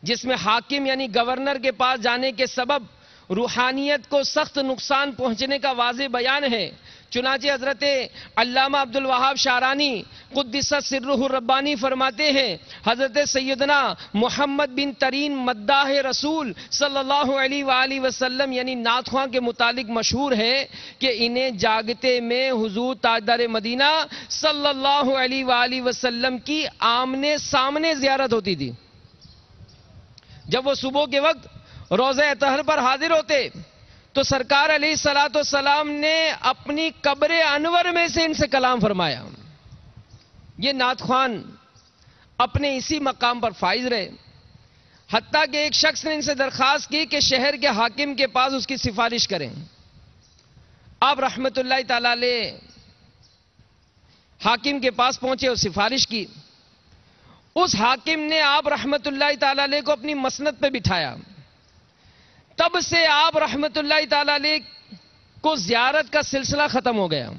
جس میں حاکم یعنی گورنر کے پاس جانے کے سبب روحانیت کو سخت نقصان پہنچنے کا واضح بیان ہے۔ چنانچہ حضرت علامہ عبد الوہاب شعرانی قدس سرہ الربانی فرماتے ہیں حضرت سیدنا محمد بن ترین مداح رسول صلی اللہ علیہ وآلہ وسلم یعنی نعت خواں کے متعلق مشہور ہے کہ انہیں جاگتے میں حضور تاجدار مدینہ صلی اللہ علیہ وآلہ وسلم کی آمنے سامنے زیارت ہوتی تھی۔ جب وہ صبح کے وقت روضہ اطہر پر حاضر ہوتے تو سرکار علیہ الصلوۃ والسلام نے اپنی قبر انور میں سے ان سے کلام فرمایا۔ یہ نعت خوان اپنے اسی مقام پر فائز رہے، حتیٰ کہ ایک شخص نے ان سے درخواست کی کہ شہر کے حاکم کے پاس اس کی سفارش کریں۔ آپ رحمت اللہ تعالی علیہ حاکم کے پاس پہنچے اور سفارش کی۔ اس حاکم نے آپ رحمت اللہ تعالی علیہ کو اپنی مسند پہ بٹھایا۔ تب سے آپ رحمت اللہ تعالی علیہ کو زیارت کا سلسلہ ختم ہو گیا۔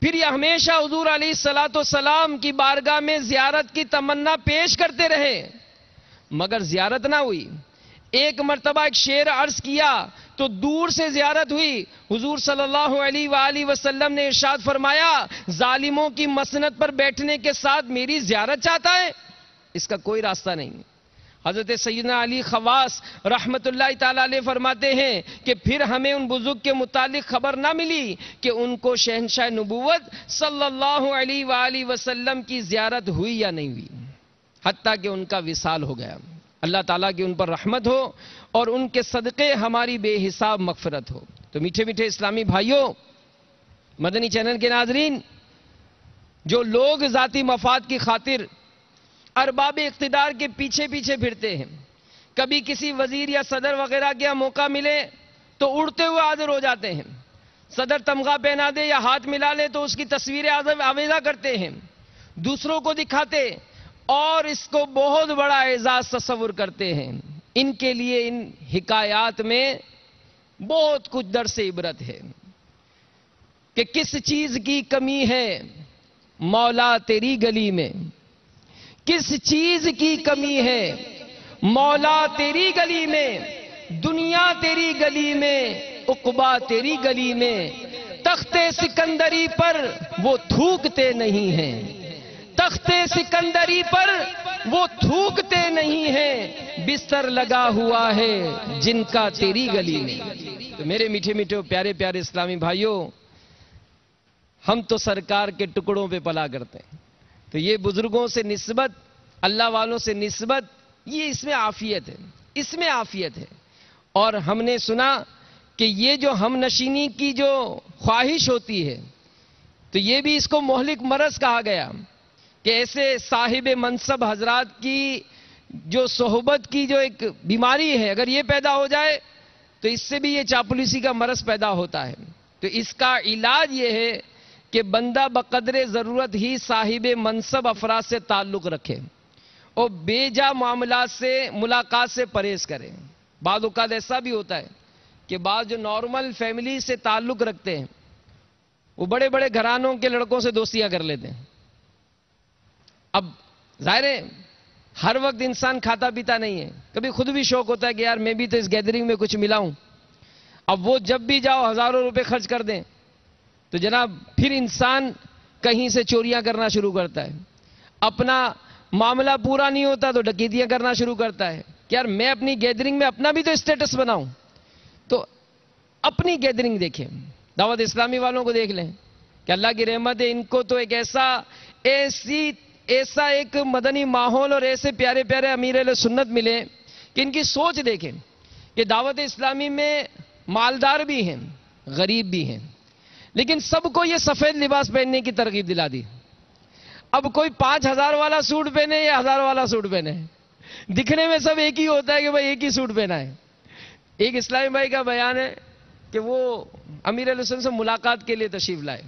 پھر یہ ہمیشہ حضور علیہ الصلوۃ والسلام کی بارگاہ میں زیارت کی تمنا پیش کرتے رہے، مگر زیارت نہ ہوئی۔ ایک مرتبہ ایک شعر عرض کیا تو دور سے زیارت ہوئی۔ حضور صلی اللہ علیہ وآلہ وسلم نے ارشاد فرمایا ظالموں کی مسند پر بیٹھنے کے ساتھ میری زیارت چاہتا ہے، اس کا کوئی راستہ نہیں۔ حضرت سیدنا علی خواص رحمت اللہ تعالی علیہ فرماتے ہیں کہ پھر ہمیں ان بزرگ کے متعلق خبر نہ ملی کہ ان کو شہنشاہ نبوت صلی اللہ علیہ وآلہ وسلم کی زیارت ہوئی یا نہیں ہوئی۔ حتیٰ کہ ان کا وصال ہو گیا. اللہ تعالیٰ کی ان پر رحمت ہو اور ان کے صدقے ہماری بے حساب مغفرت ہو. تو میٹھے میٹھے اسلامی بھائیوں، مدنی چینل کے ناظرین، جو لوگ ذاتی مفاد کی خاطر ارباب اقتدار کے پیچھے پیچھے پھرتے ہیں، کبھی کسی وزیر یا صدر وغیرہ کے موقع ملے تو اڑتے ہوئے حاضر ہو جاتے ہیں. صدر تمغہ پہنا دے یا ہاتھ ملا لے تو اس کی تصویریں آویزہ کرتے ہیں، دوسروں کو دکھاتے اور اس کو بہت بڑا اعزاز تصور کرتے ہیں. ان کے لیے ان حکایات میں بہت کچھ درس عبرت ہے کہ کس چیز کی کمی ہے مولا تیری گلی میں، کس چیز کی کمی ہے مولا تیری گلی میں، دنیا تیری گلی میں، عقبا تیری گلی میں، تخت سکندری پر وہ تھوکتے نہیں ہیں، تخت سکندری پر وہ تھوکتے نہیں ہیں، بستر لگا ہوا ہے جن کا تیری گلی میں. تو میرے میٹھے میٹھے پیارے پیارے اسلامی بھائیوں، ہم تو سرکار کے ٹکڑوں پہ پلا کرتے ہیں. تو یہ بزرگوں سے نسبت، اللہ والوں سے نسبت، یہ اس میں عافیت ہے، اس میں عافیت ہے. اور ہم نے سنا کہ یہ جو ہم نشینی کی جو خواہش ہوتی ہے، تو یہ بھی اس کو مہلک مرض کہا گیا کہ ایسے صاحب منصب حضرات کی جو صحبت کی جو ایک بیماری ہے، اگر یہ پیدا ہو جائے تو اس سے بھی یہ چاپلوسی کا مرض پیدا ہوتا ہے. تو اس کا علاج یہ ہے کہ بندہ بقدر ضرورت ہی صاحب منصب افراد سے تعلق رکھے اور بے جا معاملات سے، ملاقات سے پرہیز کرے. بعض اوقات ایسا بھی ہوتا ہے کہ بعض جو نارمل فیملی سے تعلق رکھتے ہیں وہ بڑے بڑے گھرانوں کے لڑکوں سے دوستیاں کر لیتے ہیں. اب ظاہر ہے ہر وقت انسان کھاتا پیتا نہیں ہے، کبھی خود بھی شوق ہوتا ہے کہ یار میں بھی تو اس گیدرنگ میں کچھ ملا ہوں. اب وہ جب بھی جاؤ ہزاروں روپے خرچ کر دیں تو جناب پھر انسان کہیں سے چوریاں کرنا شروع کرتا ہے. اپنا معاملہ پورا نہیں ہوتا تو ڈکیتیاں کرنا شروع کرتا ہے کہ یار میں اپنی گیدرنگ میں اپنا بھی تو اسٹیٹس بناؤں. تو اپنی گیدرنگ دیکھیں، دعوت اسلامی والوں کو دیکھ لیں کہ اللہ کی رحمت ہے، ان کو تو ایک ایسا ایک مدنی ماحول اور ایسے پیارے پیارے امیر اہل سنت ملے کہ ان کی سوچ دیکھیں کہ دعوت اسلامی میں مالدار بھی ہیں، غریب بھی ہیں، لیکن سب کو یہ سفید لباس پہننے کی ترغیب دلا دی. اب کوئی 5,000 والا سوٹ پہنے یا 1,000 والا سوٹ پہنے، دکھنے میں سب ایک ہی ہوتا ہے کہ بھائی ایک ہی سوٹ پہنا ہے. ایک اسلامی بھائی کا بیان ہے کہ وہ امیر اہل سنت سے ملاقات کے لیے تشریف لائے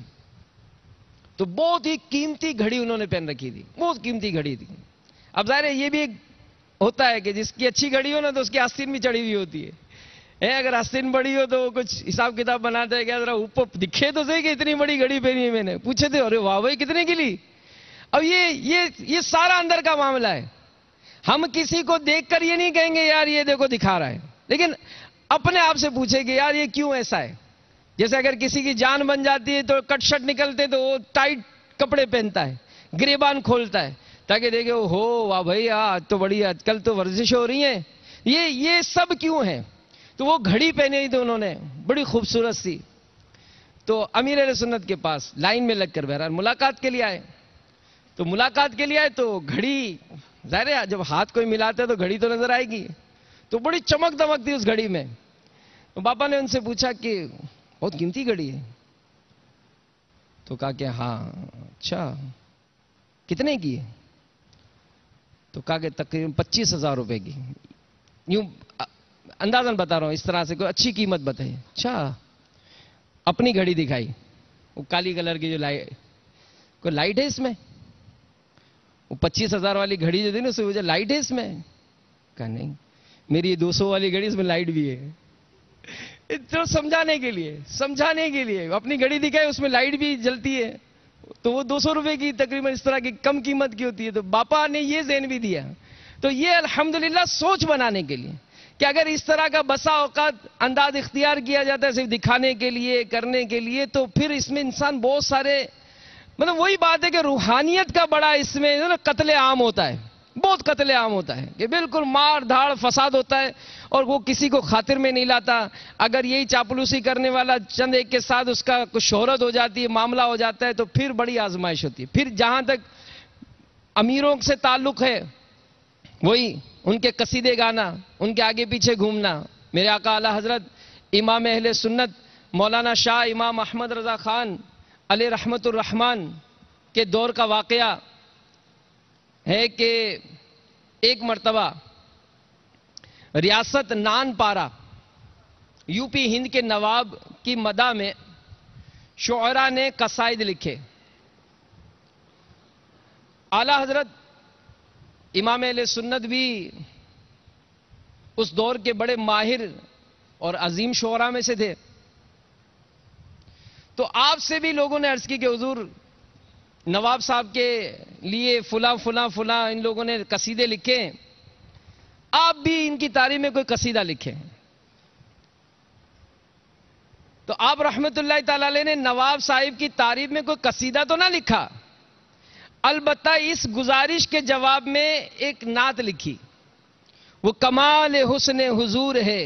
تو بہت ہی قیمتی گھڑی انہوں نے پہن رکھی تھی، بہت قیمتی گھڑی تھی. اب ظاہر ہے یہ بھی ایک ہوتا ہے کہ جس کی اچھی گھڑی ہو نا تو اس کی آستین بھی چڑھی ہوئی ہوتی ہے. اگر آستین بڑی ہو تو وہ کچھ حساب کتاب بناتا ہے کہ ذرا اوپر دکھے تو صحیح کہ اتنی بڑی گھڑی پہنی ہے میں نے. پوچھے تھے ارے واہ بھائی کتنے کی لی. اب یہ سارا اندر کا معاملہ ہے. ہم کسی کو دیکھ کر یہ نہیں کہیں گے یار یہ دیکھو دکھا رہا ہے، لیکن اپنے آپ سے پوچھے کہ یار یہ کیوں ایسا ہے. جیسے اگر کسی کی جان بن جاتی ہے تو کٹ شٹ نکلتے تو وہ ٹائٹ کپڑے پہنتا ہے، گریبان کھولتا ہے تاکہ دیکھے ہو واہ بھائی آج تو بڑی آج کل تو ورزش ہو رہی ہیں. یہ سب کیوں ہے؟ تو وہ گھڑی پہنے تھی انہوں نے بڑی خوبصورت سی. تو امیر اہل سنت کے پاس لائن میں لگ کر بہرحال ملاقات کے لیے آئے. تو ملاقات کے لیے آئے تو گھڑی ظاہر ہے جب ہاتھ کوئی ملاتا ہے تو گھڑی تو نظر آئے گی، تو بڑی چمک دمک تھی اس گھڑی میں. تو پاپا نے ان سے پوچھا کہ بہت قیمتی گھڑی ہے؟ تو کہا کہ ہاں. اچھا کتنے کی ہے؟ تو کہا کہ تقریباً 25,000 روپے کی. یوں اندازاً بتا رہا ہوں، اس طرح سے کوئی اچھی قیمت بتائی. اچھا. اپنی گھڑی دکھائی، وہ کالی کلر کی جو لائٹ، کوئی لائٹ ہے اس میں؟ وہ 25,000 والی گھڑی جو تھی نا اس میں لائٹ ہے اس میں؟ کہا نہیں، میری 200 والی گھڑی اس میں لائٹ بھی ہے. تو سمجھانے کے لیے اپنی گھڑی دکھائی اس میں لائٹ بھی جلتی ہے. تو وہ 200 روپے کی تقریباً اس طرح کی کم قیمت کی ہوتی ہے. تو باپا نے یہ ذہن بھی دیا. تو یہ الحمدللہ سوچ بنانے کے لیے کہ اگر اس طرح کا بسا اوقات انداز اختیار کیا جاتا ہے صرف دکھانے کے لیے کرنے کے لیے، تو پھر اس میں انسان بہت سارے مطلب وہی بات ہے کہ روحانیت کا بڑا اس میں قتل عام ہوتا ہے، بہت قتل عام ہوتا ہے کہ بالکل مار دھاڑ فساد ہوتا ہے اور وہ کسی کو خاطر میں نہیں لاتا. اگر یہی چاپلوسی کرنے والا چند ایک کے ساتھ اس کا کچھ شہرت ہو جاتی ہے، معاملہ ہو جاتا ہے، تو پھر بڑی آزمائش ہوتی ہے. پھر جہاں تک امیروں سے تعلق ہے وہی ان کے قصیدے گانا، ان کے آگے پیچھے گھومنا. میرے آقا اعلی حضرت امام اہل سنت مولانا شاہ امام احمد رضا خان علیہ رحمت الرحمن کے دور کا واقعہ ہے کہ ایک مرتبہ ریاست نان پارا یو پی ہند کے نواب کی مداح میں شعراء نے قصائد لکھے. اعلی حضرت امام اہل سنت بھی اس دور کے بڑے ماہر اور عظیم شعراء میں سے تھے. تو آپ سے بھی لوگوں نے عرض کی کہ حضور نواب صاحب کے لیے فلاں فلاں فلاں ان لوگوں نے قصیدے لکھے ہیں، آپ بھی ان کی تعریف میں کوئی قصیدہ لکھیں. تو آپ رحمت اللہ تعالی علیہ نے نواب صاحب کی تعریف میں کوئی قصیدہ تو نہ لکھا، البتہ اس گزارش کے جواب میں ایک نعت لکھی. وہ کمال حسن حضور ہے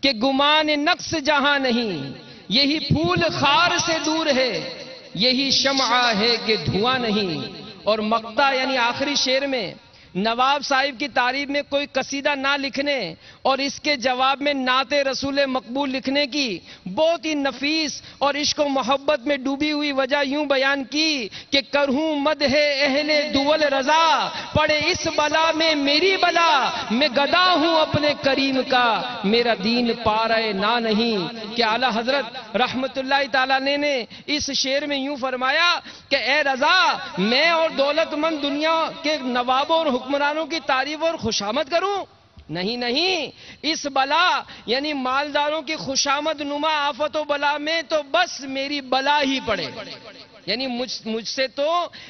کہ گمان نقص جہاں نہیں، یہی پھول خار سے دور ہے، یہی شمع ہے کہ دھواں نہیں. اور مقطع یعنی آخری شعر میں نواب صاحب کی تعریف میں کوئی قصیدہ نہ لکھنے اور اس کے جواب میں نعت رسول مقبول لکھنے کی بہت ہی نفیس اور عشق و محبت میں ڈوبی ہوئی وجہ یوں بیان کی کہ کرہوں مدح اہل دول رضا، پڑے اس بلا میں میری بلا، میں گدا ہوں اپنے کریم کا، میرا دین پارے نہ نہیں. کہ اعلی حضرت رحمت اللہ تعالی نے اس شعر میں یوں فرمایا کہ اے رضا، میں اور دولت مند دنیا کے نوابوں اور حکمرانوں کی تعریف اور خوشامد کروں؟ نہیں نہیں، اس بلا یعنی مالداروں کی خوشامد نما آفت و بلا میں تو بس میری بلا ہی پڑے، یعنی مجھ سے تو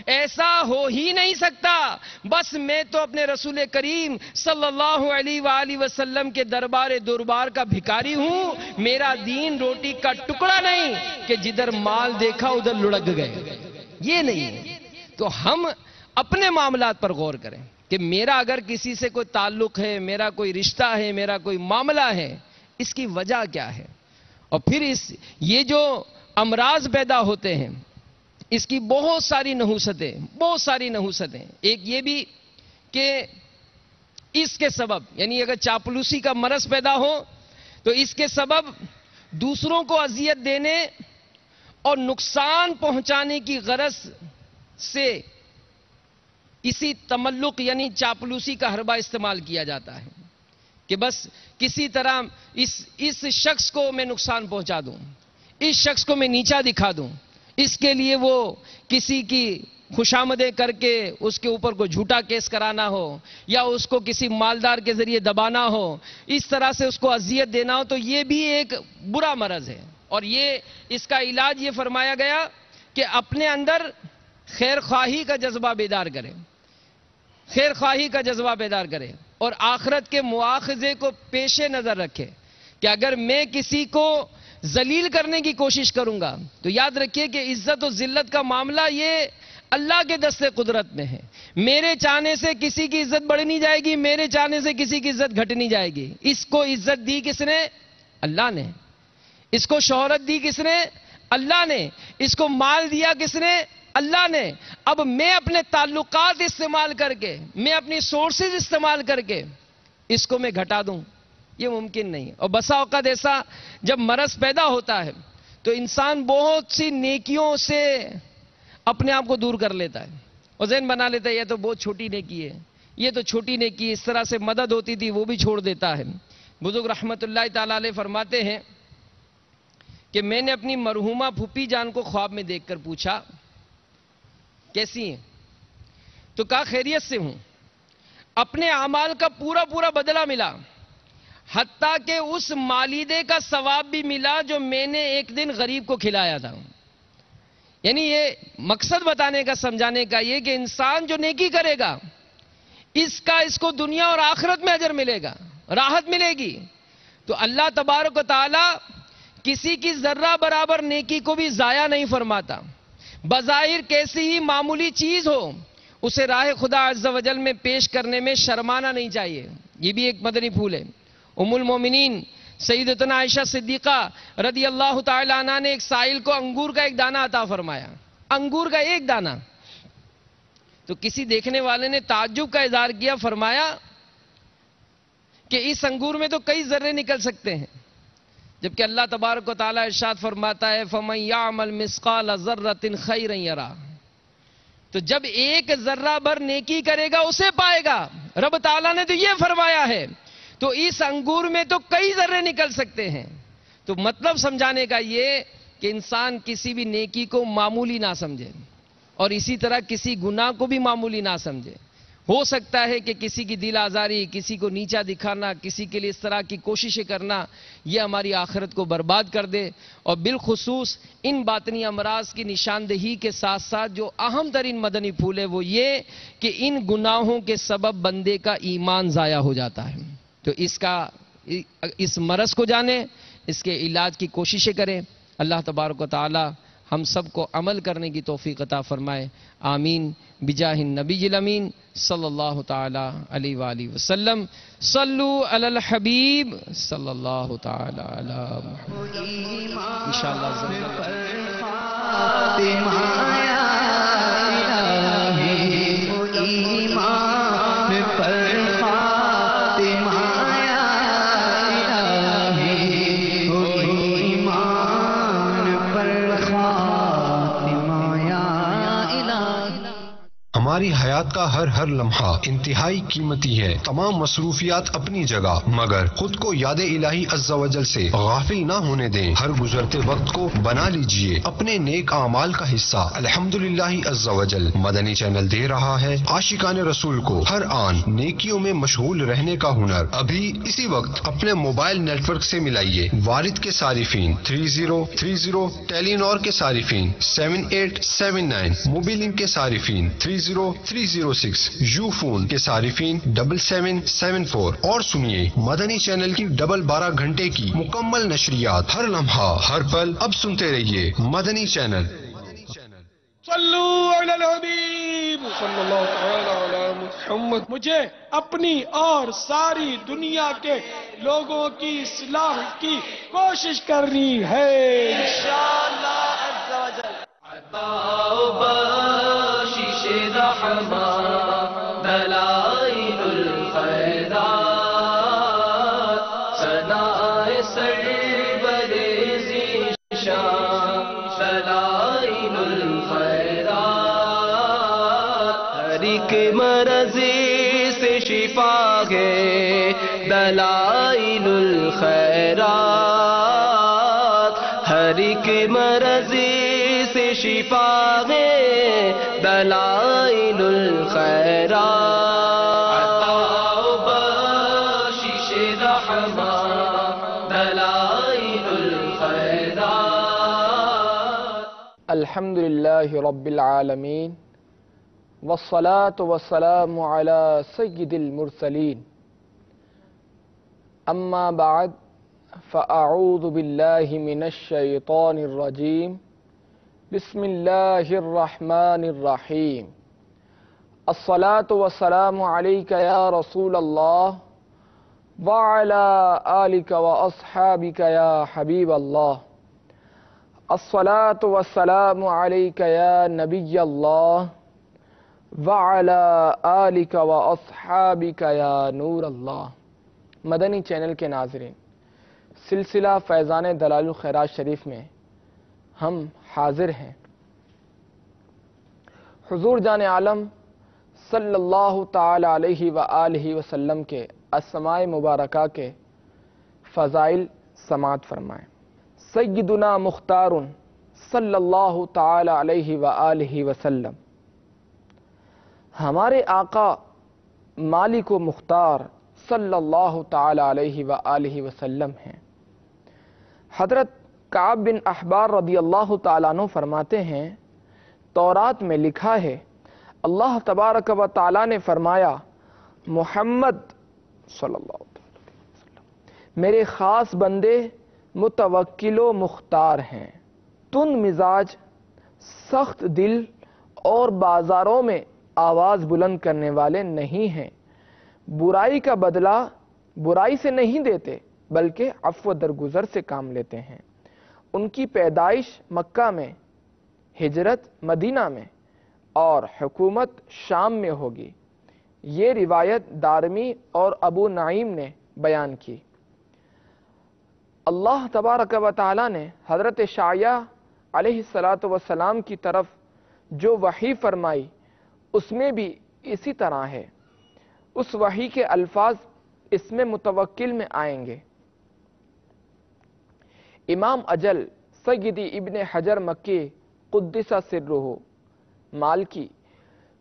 ایسا ہو ہی نہیں سکتا. بس میں تو اپنے رسول کریم صلی اللہ علیہ وآلہ وسلم کے دربار کا بھکاری ہوں. میرا دین روٹی کا ٹکڑا نہیں کہ جدھر مال دیکھا ادھر لڑک گئے، یہ نہیں ہے. تو ہم اپنے معاملات پر غور کریں کہ میرا اگر کسی سے کوئی تعلق ہے، میرا کوئی رشتہ ہے، میرا کوئی معاملہ ہے، اس کی وجہ کیا ہے. اور پھر یہ جو امراض پیدا ہوتے ہیں اس کی بہت ساری نحوستیں. ایک یہ بھی کہ اس کے سبب یعنی اگر چاپلوسی کا مرض پیدا ہو تو اس کے سبب دوسروں کو اذیت دینے اور نقصان پہنچانے کی غرض سے کسی تملق یعنی چاپلوسی کا حربہ استعمال کیا جاتا ہے کہ بس کسی طرح اس شخص کو میں نقصان پہنچا دوں، اس شخص کو میں نیچا دکھا دوں، اس کے لیے وہ کسی کی خوشامدیں کر کے اس کے اوپر کوئی جھوٹا کیس کرانا ہو یا اس کو کسی مالدار کے ذریعے دبانا ہو، اس طرح سے اس کو اذیت دینا ہو. تو یہ بھی ایک برا مرض ہے. اور اس کا علاج یہ فرمایا گیا کہ اپنے اندر خیر خواہی کا جذبہ بیدار کرے اور آخرت کے مواخذے کو پیش نظر رکھے کہ اگر میں کسی کو ذلیل کرنے کی کوشش کروں گا تو یاد رکھیے کہ عزت و ذلت کا معاملہ یہ اللہ کے دست قدرت میں ہے. میرے چاہنے سے کسی کی عزت بڑھ نہیں جائے گی، میرے چاہنے سے کسی کی عزت گھٹ نہیں جائے گی. اس کو عزت دی کس نے؟ اللہ نے. اس کو شہرت دی کس نے؟ اللہ نے. اس کو مال دیا کس نے؟ اللہ نے. اب میں اپنے تعلقات استعمال کر کے، میں اپنی سورسز استعمال کر کے اس کو میں گھٹا دوں، یہ ممکن نہیں. اور بسا اوقات ایسا جب مرض پیدا ہوتا ہے تو انسان بہت سی نیکیوں سے اپنے آپ کو دور کر لیتا ہے اور ذہن بنا لیتا ہے یہ تو بہت چھوٹی نیکی ہے، یہ تو چھوٹی نیکی، اس طرح سے مدد ہوتی تھی وہ بھی چھوڑ دیتا ہے. بزرگ رحمت اللہ تعالی علیہ فرماتے ہیں کہ میں نے اپنی مرحومہ پھوپھی جان کو خواب میں دیکھ کر پوچھا کیسی ہیں؟ تو کہا خیریت سے ہوں. اپنے اعمال کا پورا بدلہ ملا، حتیٰ کہ اس مالیدے کا ثواب بھی ملا جو میں نے ایک دن غریب کو کھلایا تھا. یعنی یہ مقصد بتانے کا، سمجھانے کا یہ کہ انسان جو نیکی کرے گا اس کو دنیا اور آخرت میں اجر ملے گا، راحت ملے گی. تو اللہ تبارک و تعالی کسی کی ذرہ برابر نیکی کو بھی ضائع نہیں فرماتا. بظاہر کیسی ہی معمولی چیز ہو اسے راہ خدا عز و جل میں پیش کرنے میں شرمانا نہیں چاہیے. یہ بھی ایک مدنی پھول ہے. ام المومنین سیدتنا عائشہ صدیقہ رضی اللہ تعالی عنہ نے ایک سائل کو انگور کا ایک دانہ عطا فرمایا، انگور کا ایک دانہ. تو کسی دیکھنے والے نے تعجب کا اظہار کیا، فرمایا کہ اس انگور میں تو کئی ذرے نکل سکتے ہیں، جبکہ اللہ تبارک و تعالیٰ ارشاد فرماتا ہے فَمَن يَعْمَلْ مِثْقَالَ ذَرَّةٍ خَيْرًا يَرَهُ، تو جب ایک ذرہ بھر نیکی کرے گا اسے پائے گا۔ رب تعالیٰ نے تو یہ فرمایا ہے، تو اس انگور میں تو کئی ذرے نکل سکتے ہیں۔ تو مطلب سمجھانے کا یہ کہ انسان کسی بھی نیکی کو معمولی نہ سمجھے، اور اسی طرح کسی گناہ کو بھی معمولی نہ سمجھے۔ ہو سکتا ہے کہ کسی کی دل آزاری، کسی کو نیچا دکھانا، کسی کے لیے اس طرح کی کوششیں کرنا، یہ ہماری آخرت کو برباد کر دے، اور بالخصوص ان باطنی امراض کی نشاندہی کے ساتھ ساتھ جو اہم ترین مدنی پھول ہے وہ یہ کہ ان گناہوں کے سبب بندے کا ایمان ضائع ہو جاتا ہے۔ تو اس مرض کو جانیں، اس کے علاج کی کوششیں کریں۔ اللہ تبارک و تعالی ہم سب کو عمل کرنے کی توفیق عطا فرمائے، آمین، بجاہ النبی الامین صلی اللہ تعالی علیہ وآلہ وسلم۔ صلو علی الحبیب صلی اللہ تعالی علی محمد۔ انشاءاللہ فاطمہ یا الہی، ایمان پر فاطمہ یا الہی، ایمان پر فاطمہ یا الہی۔ ہماری حیات کا ہر لمحہ انتہائی قیمتی ہے۔ تمام مصروفیات اپنی جگہ، مگر خود کو یاد الہی عز و جل سے غافل نہ ہونے دیں۔ ہر گزرتے وقت کو بنا لیجئے اپنے نیک اعمال کا حصہ۔ الحمدللہ عز و جل مدنی چینل دے رہا ہے عاشقان رسول کو ہر آن نیکیوں میں مشغول رہنے کا ہنر۔ ابھی اسی وقت اپنے موبائل نیٹ ورک سے ملائیے وارد کے صارفین 3030، ٹیلی نور کے صارفین 7879، موبی لنک کے صارفین 30306، یو فون کے صارفین 7774، اور سنیے مدنی چینل کی 12 گھنٹے کی مکمل نشریات ہر لمحہ ہر پل۔ اب سنتے رہیے مدنی چینل۔ صلو علی الحبیب صلی اللہ تعالی علی محمد۔ مجھے اپنی اور ساری دنیا کے لوگوں کی اصلاح کی کوشش کرنی ہے انشاءاللہ عز و جل۔ دلائل الخیرات، ثنائے سرور ذیشان، دلائل الخیرات، ہر ایک مرض سے شفا ہے دلائل الخیرات، ہر ایک مرض سے شفا ہے دلائل الخیرات، عطا و بخشش رحمت دلائل الخیرات۔ الحمدللہ رب العالمین، والصلاة والسلام علی سید المرسلین، اما بعد فاعوذ باللہ من الشیطان الرجیم، بسم اللہ الرحمن الرحیم۔ الصلاة والسلام علیک یا رسول اللہ، وعلی آلک واصحابک یا حبیب اللہ۔ الصلاة والسلام علیک یا نبی اللہ، وعلی آلک واصحابک یا نور اللہ۔ مدنی چینل کے ناظرین، سلسلہ فیضان دلائل الخیرات شریف میں ہم حاضر ہیں۔ حضور جان عالم صلی اللہ تعالی علیہ وآلہ وسلم کے اسماء مبارکہ کے فضائل سماعت فرمائیں۔ سیدنا مختار صلی اللہ تعالی علیہ وآلہ وسلم ہمارے آقا مالک و مختار صلی اللہ تعالی علیہ وآلہ وسلم ہیں۔ حضرت کعب بن احبار رضی اللہ تعالیٰ عنہ فرماتے ہیں، تورات میں لکھا ہے اللہ تبارک و تعالیٰ نے فرمایا محمد صلی اللہ علیہ وسلم میرے خاص بندے متوکل و مختار ہیں، تند مزاج، سخت دل اور بازاروں میں آواز بلند کرنے والے نہیں ہیں، برائی کا بدلہ برائی سے نہیں دیتے بلکہ عفو درگزر سے کام لیتے ہیں۔ ان کی پیدائش مکہ میں، ہجرت مدینہ میں، اور حکومت شام میں ہوگی۔ یہ روایت دارمی اور ابو نعیم نے بیان کی۔ اللہ تبارک و تعالی نے حضرت شعیہ علیہ السلام کی طرف جو وحی فرمائی اس میں بھی اسی طرح ہے۔ اس وحی کے الفاظ اس میں متوکل میں آئیں گے۔ امام اجل سیدی ابن حجر مکی قدس سرہ مالکی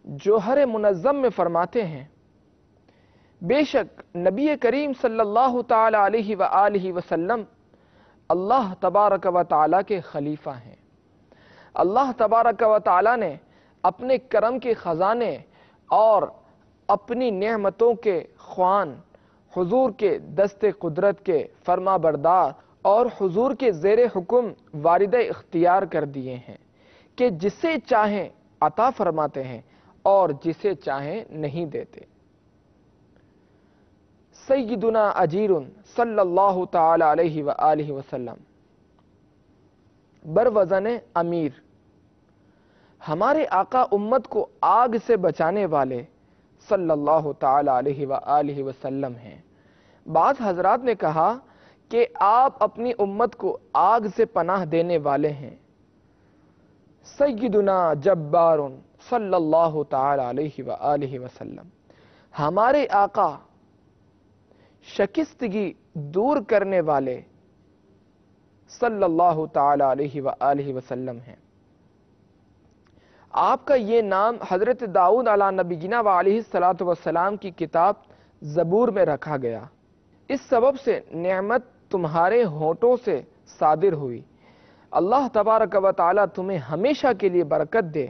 جوہر منظم میں فرماتے ہیں، بے شک نبی کریم صلی اللہ تعالی علیہ وآلہ وسلم اللہ تبارک و تعالی کے خلیفہ ہیں۔ اللہ تبارک و تعالی نے اپنے کرم کے خزانے اور اپنی نعمتوں کے خوان حضور کے دست قدرت کے فرما بردار اور حضور کے زیر حکم وارد اختیار کر دیے ہیں کہ جسے چاہیں عطا فرماتے ہیں اور جسے چاہیں نہیں دیتے۔ سیدنا اجیر صلی اللہ تعالی علیہ وآلہ وسلم بروزن امیر، ہمارے آقا امت کو آگ سے بچانے والے صلی اللہ تعالی علیہ وآلہ وسلم ہیں۔ بعض حضرات نے کہا کہ آپ اپنی امت کو آگ سے پناہ دینے والے ہیں۔ سیدنا جبار صلی اللہ تعالی علیہ وآلہ وسلم، ہمارے آقا شکستگی دور کرنے والے صلی اللہ تعالی علیہ وآلہ وسلم ہیں۔ آپ کا یہ نام حضرت داؤد علیہ نبینا وعلیہ السلام کی کتاب زبور میں رکھا گیا۔ اس سبب سے نعمت تمہارے ہونٹوں سے صادر ہوئی۔ اللہ تبارک و تعالی تمہیں ہمیشہ کے لیے برکت دے۔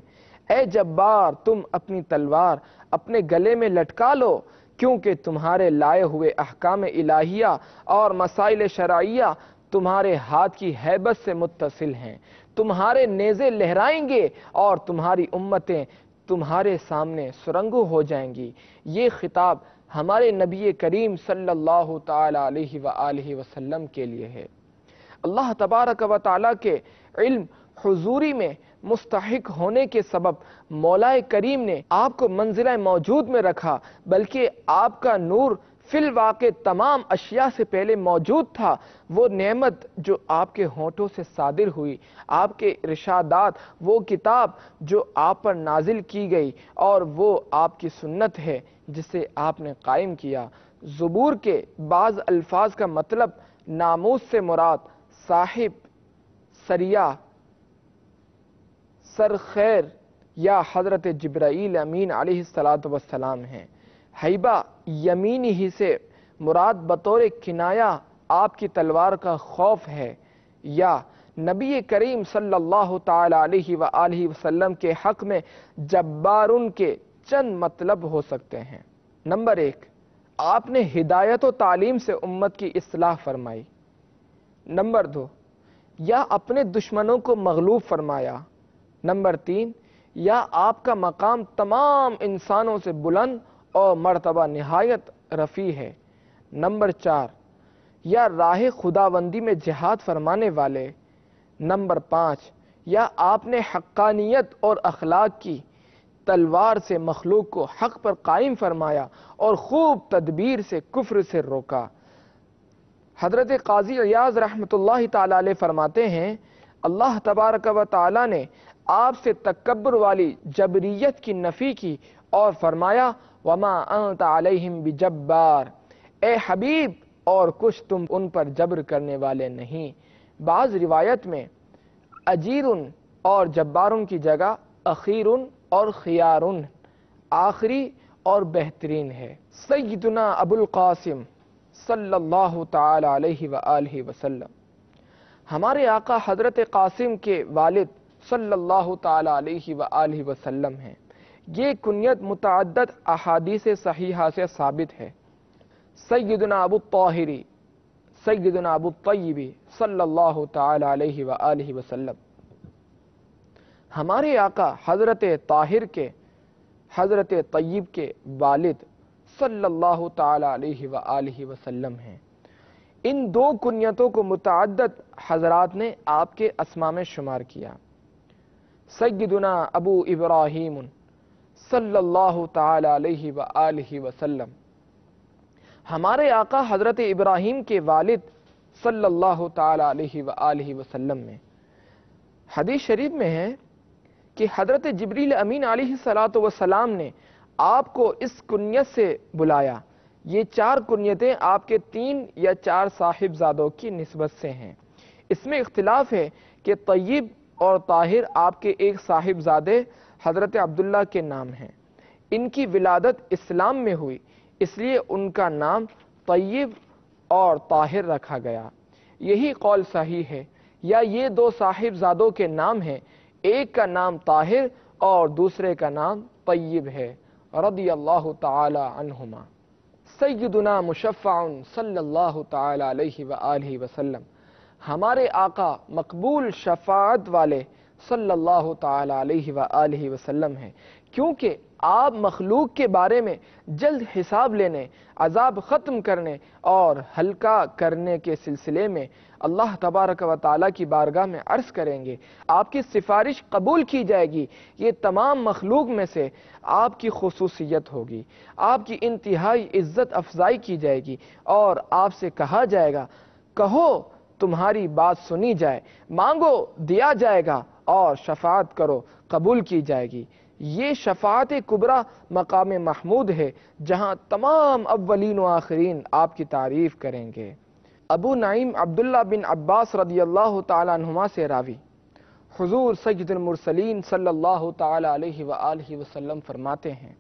اے جبار، تم اپنی تلوار اپنے گلے میں لٹکا لو، کیونکہ تمہارے لائے ہوئے احکام الہیہ اور مسائل شرعیہ تمہارے ہاتھ کی ہیبت سے متصل ہیں۔ تمہارے نیزے لہرائیں گے اور تمہاری امتیں تمہارے سامنے سرنگو ہو جائیں گی۔ یہ خطاب ہمارے نبی کریم صلی اللہ تعالی علیہ وآلہ وسلم کے لیے ہے۔ اللہ تبارک و تعالی کے علم حضوری میں مستحق ہونے کے سبب مولا کریم نے آپ کو منزلہ موجود میں رکھا، بلکہ آپ کا نور فی الواقع تمام اشیاء سے پہلے موجود تھا۔ وہ نعمت جو آپ کے ہونٹوں سے صادر ہوئی، آپ کے ارشادات، وہ کتاب جو آپ پر نازل کی گئی، اور وہ آپ کی سنت ہے جسے آپ نے قائم کیا۔ زبور کے بعض الفاظ کا مطلب ناموس سے مراد صاحب، سریہ، سرخیر یا حضرت جبرائیل امین علیہ السلام ہیں۔ ہیبہ یمینی ہی سے مراد بطور کنایہ آپ کی تلوار کا خوف ہے، یا نبی کریم صلی اللہ تعالی علیہ وآلہ وسلم کے حق میں جبارن کے چند مطلب ہو سکتے ہیں۔ نمبر 1، آپ نے ہدایت و تعلیم سے امت کی اصلاح فرمائی۔ نمبر 2، یا اپنے دشمنوں کو مغلوب فرمایا۔ نمبر 3، یا آپ کا مقام تمام انسانوں سے بلند اور مرتبہ نہایت رفیع ہے۔ نمبر 4، یا راہ خداوندی میں جہاد فرمانے والے۔ نمبر 5، یا آپ نے حقانیت اور اخلاق کی تلوار سے مخلوق کو حق پر قائم فرمایا اور خوب تدبیر سے کفر سے روکا۔ حضرت قاضی عیاض رحمۃ اللہ تعالی علیہ فرماتے ہیں، اللہ تبارک و تعالی نے آپ سے تکبر والی جبریت کی نفی کی اور فرمایا وما انت علیہم بجبار، اے حبیب اور کچھ تم ان پر جبر کرنے والے نہیں۔ بعض روایت میں اجیرن اور جبارن کی جگہ اخیرن اور خیارن، آخری اور بہترین ہے۔ سیدنا ابو القاسم صلی اللہ تعالی علیہ وآلہ وسلم، ہمارے آقا حضرت قاسم کے والد صلی اللہ تعالی علیہ وآلہ وسلم ہیں۔ یہ کنیت متعدد احادیث صحیحہ سے ثابت ہے۔ سیدنا ابو الطاہری، سیدنا ابو الطیبی صلی اللہ تعالی علیہ وآلہ وسلم، ہمارے آقا حضرت طاہر کے، حضرت طیب کے والد صلی اللہ تعالی علیہ وآلہ وسلم ہیں۔ ان دو کنیتوں کو متعدد حضرات نے آپ کے اسماء میں شمار کیا۔ سیدنا ابو ابراہیم صلی اللہ تعالی علیہ وآلہ وسلم، ہمارے آقا حضرت ابراہیم کے والد صلی اللہ تعالی علیہ وآلہ وسلم میں حدیث شریف میں ہے کہ حضرت جبریل امین علیہ السلام نے آپ کو اس کنیت سے بلایا۔ یہ 4 کنیتیں آپ کے 3 یا 4 صاحبزادوں کی نسبت سے ہیں۔ اس میں اختلاف ہے کہ طیب اور طاہر آپ کے ایک صاحبزادے حضرت عبداللہ کے نام ہیں۔ ان کی ولادت اسلام میں ہوئی، اس لیے ان کا نام طیب اور طاہر رکھا گیا۔ یہی قول صحیح ہے، یا یہ 2 صاحبزادوں کے نام ہیں، ایک کا نام طاہر اور دوسرے کا نام طیب ہے، رضی اللہ تعالی عنہما۔ سیدنا مشفع صلی اللہ تعالی علیہ وآلہ وسلم، ہمارے آقا مقبول شفاعت والے صلی اللہ تعالی علیہ وآلہ وسلم ہیں، کیونکہ آپ مخلوق کے بارے میں جلد حساب لینے، عذاب ختم کرنے اور ہلکا کرنے کے سلسلے میں اللہ تبارک و تعالیٰ کی بارگاہ میں عرض کریں گے، آپ کی سفارش قبول کی جائے گی۔ یہ تمام مخلوق میں سے آپ کی خصوصیت ہوگی، آپ کی انتہائی عزت افزائی کی جائے گی، اور آپ سے کہا جائے گا کہو تمہاری بات سنی جائے، مانگو دیا جائے گا، اور شفاعت کرو قبول کی جائے گی۔ یہ شفاعت کبریٰ مقام محمود ہے، جہاں تمام اولین و آخرین آپ کی تعریف کریں گے۔ ابو نعیم عبداللہ بن عباس رضی اللہ تعالیٰ عنہما سے راوی، حضور سید المرسلین صلی اللہ تعالیٰ علیہ وآلہ وسلم فرماتے ہیں،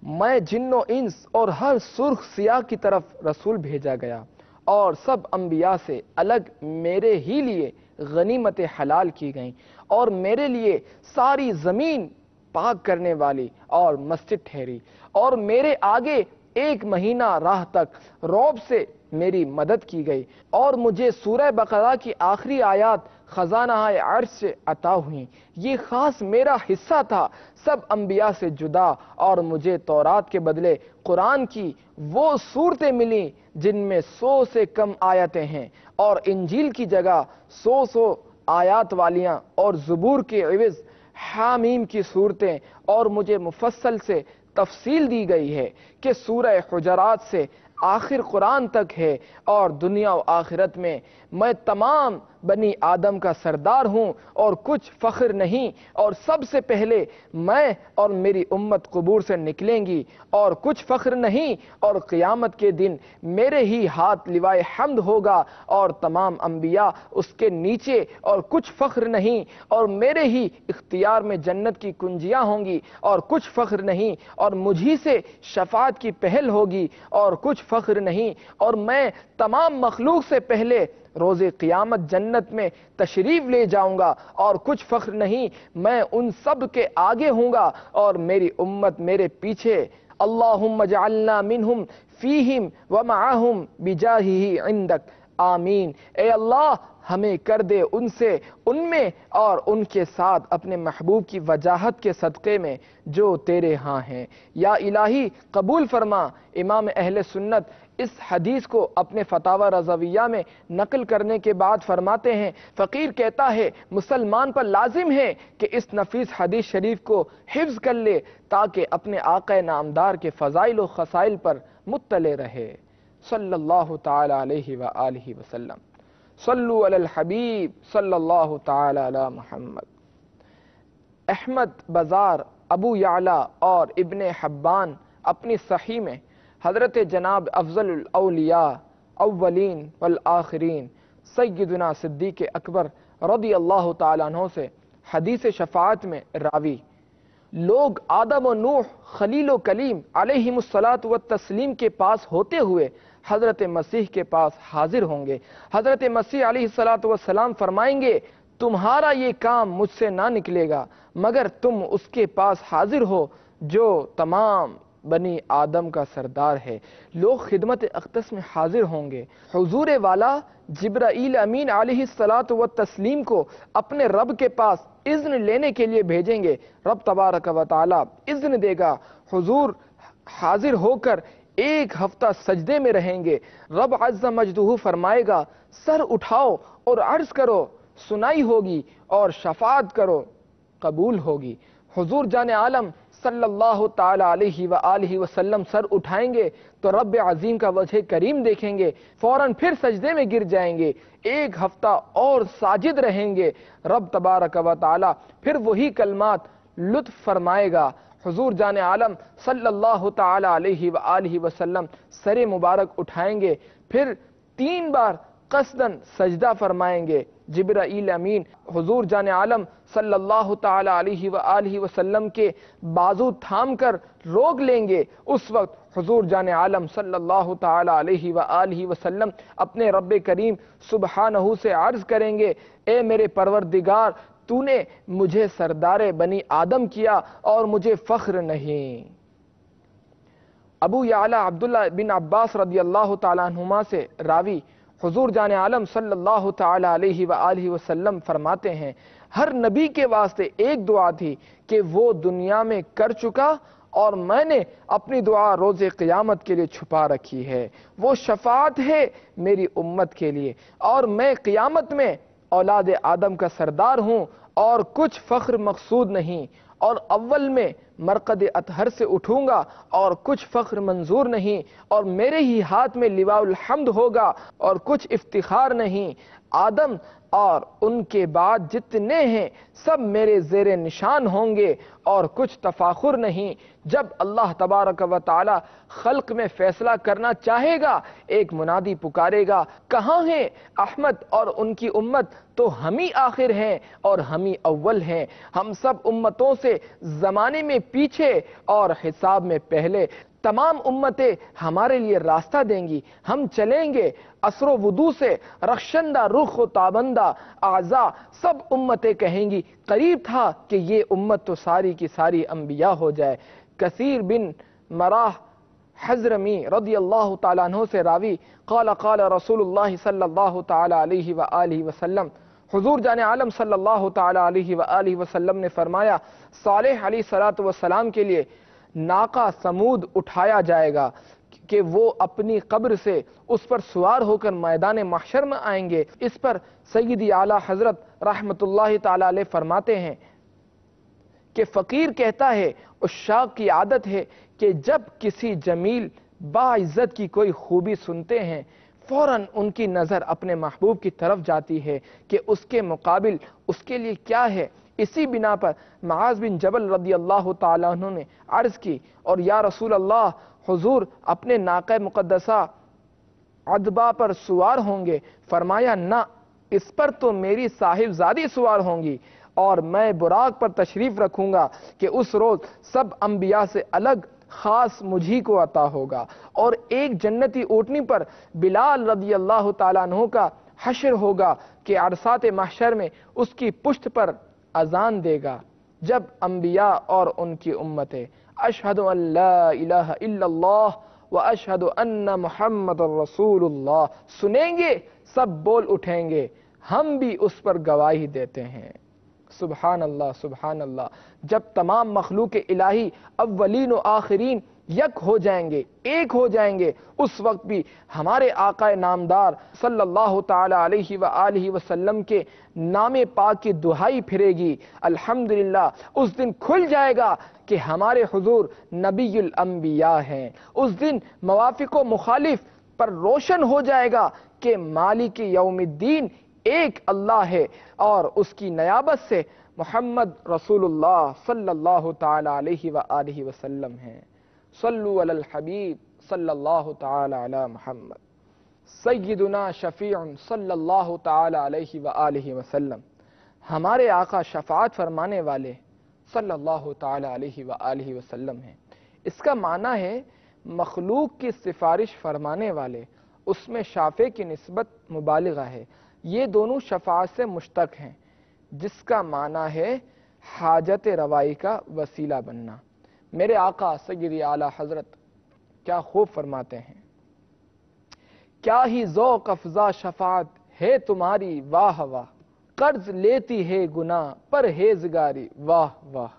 میں جن و انس اور ہر سرخ سیاہ کی طرف رسول بھیجا گیا، اور سب انبیاء سے الگ میرے ہی لیے غنیمت حلال کی گئیں، اور میرے لیے ساری زمین پاک کرنے والی اور مسجد ٹھہری، اور میرے آگے 1 مہینہ راہ تک رعب سے میری مدد کی گئی، اور مجھے سورہ بقرہ کی آخری آیات خزانہ عرش سے عطا ہوئیں۔ یہ خاص میرا حصہ تھا سب انبیاء سے جدا، اور مجھے تورات کے بدلے قرآن کی وہ صورتیں ملیں جن میں 100 سے کم آیتیں ہیں، اور انجیل کی جگہ 100 آیات والیاں، اور زبور کے عوض حامیم کی صورتیں، اور مجھے مفصل سے تفصیل دی گئی ہے کہ سورہ حجرات سے آخر قرآن تک ہے، اور دنیا و آخرت میں میں تمام بنی آدم کا سردار ہوں، اور کچھ فخر نہیں، اور سب سے پہلے میں اور میری امت قبور سے نکلیں گی، اور کچھ فخر نہیں، اور قیامت کے دن میرے ہی ہاتھ لوائے حمد ہوگا، اور تمام انبیاء اس کے نیچے، اور کچھ فخر نہیں، اور میرے ہی اختیار میں جنت کی کنجیاں ہوں گی، اور کچھ فخر نہیں، اور مجھی سے شفاعت کی پہل ہوگی، اور کچھ فخر نہیں، اور میں تمام مخلوق سے پہلے روز قیامت جنت میں تشریف لے جاؤں گا، اور کچھ فخر نہیں، میں ان سب کے آگے ہوں گا، اور میری امت میرے پیچھے۔ اللہم اجعلنا منہم فیہم ومعہم بجاہہ عندک، آمین۔ اے اللہ ہمیں کر دے ان سے، ان میں اور ان کے ساتھ اپنے محبوب کی وجاہت کے صدقے میں جو تیرے ہاں ہیں۔ یا الہی قبول فرما۔ امام اہل سنت اس حدیث کو اپنے فتاوی رضویہ میں نقل کرنے کے بعد فرماتے ہیں، فقیر کہتا ہے مسلمان پر لازم ہے کہ اس نفیس حدیث شریف کو حفظ کر لے، تاکہ اپنے آقا نامدار کے فضائل و خصائل پر مطلع رہے۔ صلی اللہ تعالی علیہ وآلہ وسلم۔ صلو علی الحبیب صلی اللہ تعالی علی محمد۔ احمد بزار، ابو یعلا اور ابن حبان اپنی صحیح میں حضرت جناب افضل الاولیاء اولین والآخرین سیدنا صدیق اکبر رضی اللہ تعالیٰ عنہ سے حدیث شفاعت میں راوی، لوگ آدم و نوح خلیل و کلیم علیہم الصلاۃ والتسلیم کے پاس ہوتے ہوئے حضرت مسیح کے پاس حاضر ہوں گے۔ حضرت مسیح علیہ الصلاۃ والسلام فرمائیں گے، تمہارا یہ کام مجھ سے نہ نکلے گا مگر تم اس کے پاس حاضر ہو جو تمام بنی آدم کا سردار ہے۔ لوگ خدمت اقدس میں حاضر ہوں گے، حضور والا جبرائیل امین علیہ الصلاۃ والتسلیم کو اپنے رب کے پاس اذن لینے کے لیے بھیجیں گے۔ رب تبارک و تعالی اذن دے گا، حضور حاضر ہو کر 1 ہفتہ سجدے میں رہیں گے۔ رب عز مجدہ فرمائے گا، سر اٹھاؤ اور عرض کرو سنائی ہوگی اور شفاعت کرو قبول ہوگی۔ حضور جان عالم صلی اللہ تعالی علیہ وآلہ وسلم سر اٹھائیں گے تو رب عظیم کا وجہ کریم دیکھیں گے، فوراً پھر سجدے میں گر جائیں گے، ایک ہفتہ اور ساجد رہیں گے، رب تبارک و تعالی پھر وہی کلمات لطف فرمائے گا۔ حضور جان عالم صلی اللہ تعالی علیہ وآلہ وسلم سر مبارک اٹھائیں گے، پھر 3 بار قصداً سجدہ فرمائیں گے۔ جبرائیل امین حضور جان عالم صلی اللہ تعالی علیہ وآلہ وسلم کے بازو تھام کر روک لیں گے۔ اس وقت حضور جان عالم صلی اللہ تعالی علیہ وآلہ وسلم اپنے رب کریم سبحانہ سے عرض کریں گے، اے میرے پروردگار، تو نے مجھے سردار بنی آدم کیا اور مجھے فخر نہیں۔ ابو یعلا عبداللہ بن عباس رضی اللہ تعالیٰ عنہما سے راوی حضور جان عالم صلی اللہ تعالی علیہ وآلہ وسلم فرماتے ہیں، ہر نبی کے واسطے ایک دعا تھی کہ وہ دنیا میں کر چکا اور میں نے اپنی دعا روز قیامت کے لیے چھپا رکھی ہے، وہ شفاعت ہے میری امت کے لیے، اور میں قیامت میں اولاد آدم کا سردار ہوں اور کچھ فخر مقصود نہیں، اور اول میں مرقد اطہر سے اٹھوں گا اور کچھ فخر منظور نہیں، اور میرے ہی ہاتھ میں لواء الحمد ہوگا اور کچھ افتخار نہیں۔ آدم اور ان کے بعد جتنے ہیں سب میرے زیر نشان ہوں گے اور کچھ تفاخر نہیں۔ جب اللہ تبارک و تعالی خلق میں فیصلہ کرنا چاہے گا، ایک منادی پکارے گا، کہاں ہیں احمد اور ان کی امت؟ تو ہم ہی آخر ہیں اور ہم ہی اول ہیں، ہم سب امتوں سے زمانے میں پیچھے اور حساب میں پہلے۔ تمام امتیں ہمارے لیے راستہ دیں گی، ہم چلیں گے اثر و وضو سے، رخشندہ رخ و تابندہ اعضاء، سب امتیں کہیں گی قریب تھا کہ یہ امت تو ساری کی ساری انبیاء ہو جائے۔ کثیر بن مراح حضرمی رضی اللہ تعالیٰ عنہ سے راوی قال قال رسول اللہ صلی اللہ تعالی علیہ وآلہ وسلم، حضور جان عالم صلی اللہ تعالی علیہ وآلہ وسلم نے فرمایا، صالح علیہ السلام کے لیے ناقہ سمود اٹھایا جائے گا کہ وہ اپنی قبر سے اس پر سوار ہو کر میدان محشر میں آئیں گے۔ اس پر سیدی اعلیٰ حضرت رحمت اللہ تعالی علیہ فرماتے ہیں کہ فقیر کہتا ہے، عشاق کی عادت ہے کہ جب کسی جمیل باعزت کی کوئی خوبی سنتے ہیں فوراً ان کی نظر اپنے محبوب کی طرف جاتی ہے کہ اس کے مقابل اس کے لیے کیا ہے۔ اسی بنا پر معاذ بن جبل رضی اللہ تعالیٰ عنہ نے عرض کی، اور یا رسول اللہ، حضور اپنے ناقہ مقدسہ عدبہ پر سوار ہوں گے؟ فرمایا، نہ، اس پر تو میری صاحبزادی سوار ہوں گی اور میں براق پر تشریف رکھوں گا کہ اس روز سب انبیاء سے الگ خاص مجھی کو عطا ہوگا، اور ایک جنتی اونٹنی پر بلال رضی اللہ تعالیٰ عنہ کا حشر ہوگا کہ عرصات محشر میں اس کی پشت پر اذان دے گا، جب انبیاء اور ان کی امتیں اشہد ان لا الہ الا اللہ و اشہد ان محمد رسول اللہ سنیں گے، سب بول اٹھیں گے، ہم بھی اس پر گواہی دیتے ہیں۔ سبحان اللہ سبحان اللہ۔ جب تمام مخلوق الہی اولین و آخرین یک ہو جائیں گے، ایک ہو جائیں گے، اس وقت بھی ہمارے آقا نامدار صلی اللہ تعالی علیہ وآلہ وسلم کے نام پاک کی دہائی پھرے گی۔ الحمدللہ اس دن کھل جائے گا کہ ہمارے حضور نبی الانبیاء ہیں۔ اس دن موافق و مخالف پر روشن ہو جائے گا کہ مالک یوم الدین ایک اللہ ہے اور اس کی نیابت سے محمد رسول اللہ صلی اللہ تعالی علیہ وآلہ وسلم ہیں۔ صلو علی الحبیب صلی اللہ تعالی علی محمد۔ سیدنا شفیع صلی اللہ تعالی علیہ وآلہ وسلم، ہمارے آقا شفاعت فرمانے والے صلی اللہ تعالی علیہ وآلہ وسلم ہیں۔ اس کا معنی ہے مخلوق کی سفارش فرمانے والے، اس میں شافع کی نسبت مبالغہ ہے، یہ دونوں شفاعت سے مشتق ہیں، جس کا معنی ہے حاجت روائی کا وسیلہ بننا۔ میرے آقا سیدی اعلیٰ حضرت کیا خوب فرماتے ہیں، کیا ہی ذوق افزا شفاعت ہے تمہاری واہ واہ، قرض لیتی ہے گناہ پرہیزگاری واہ واہ،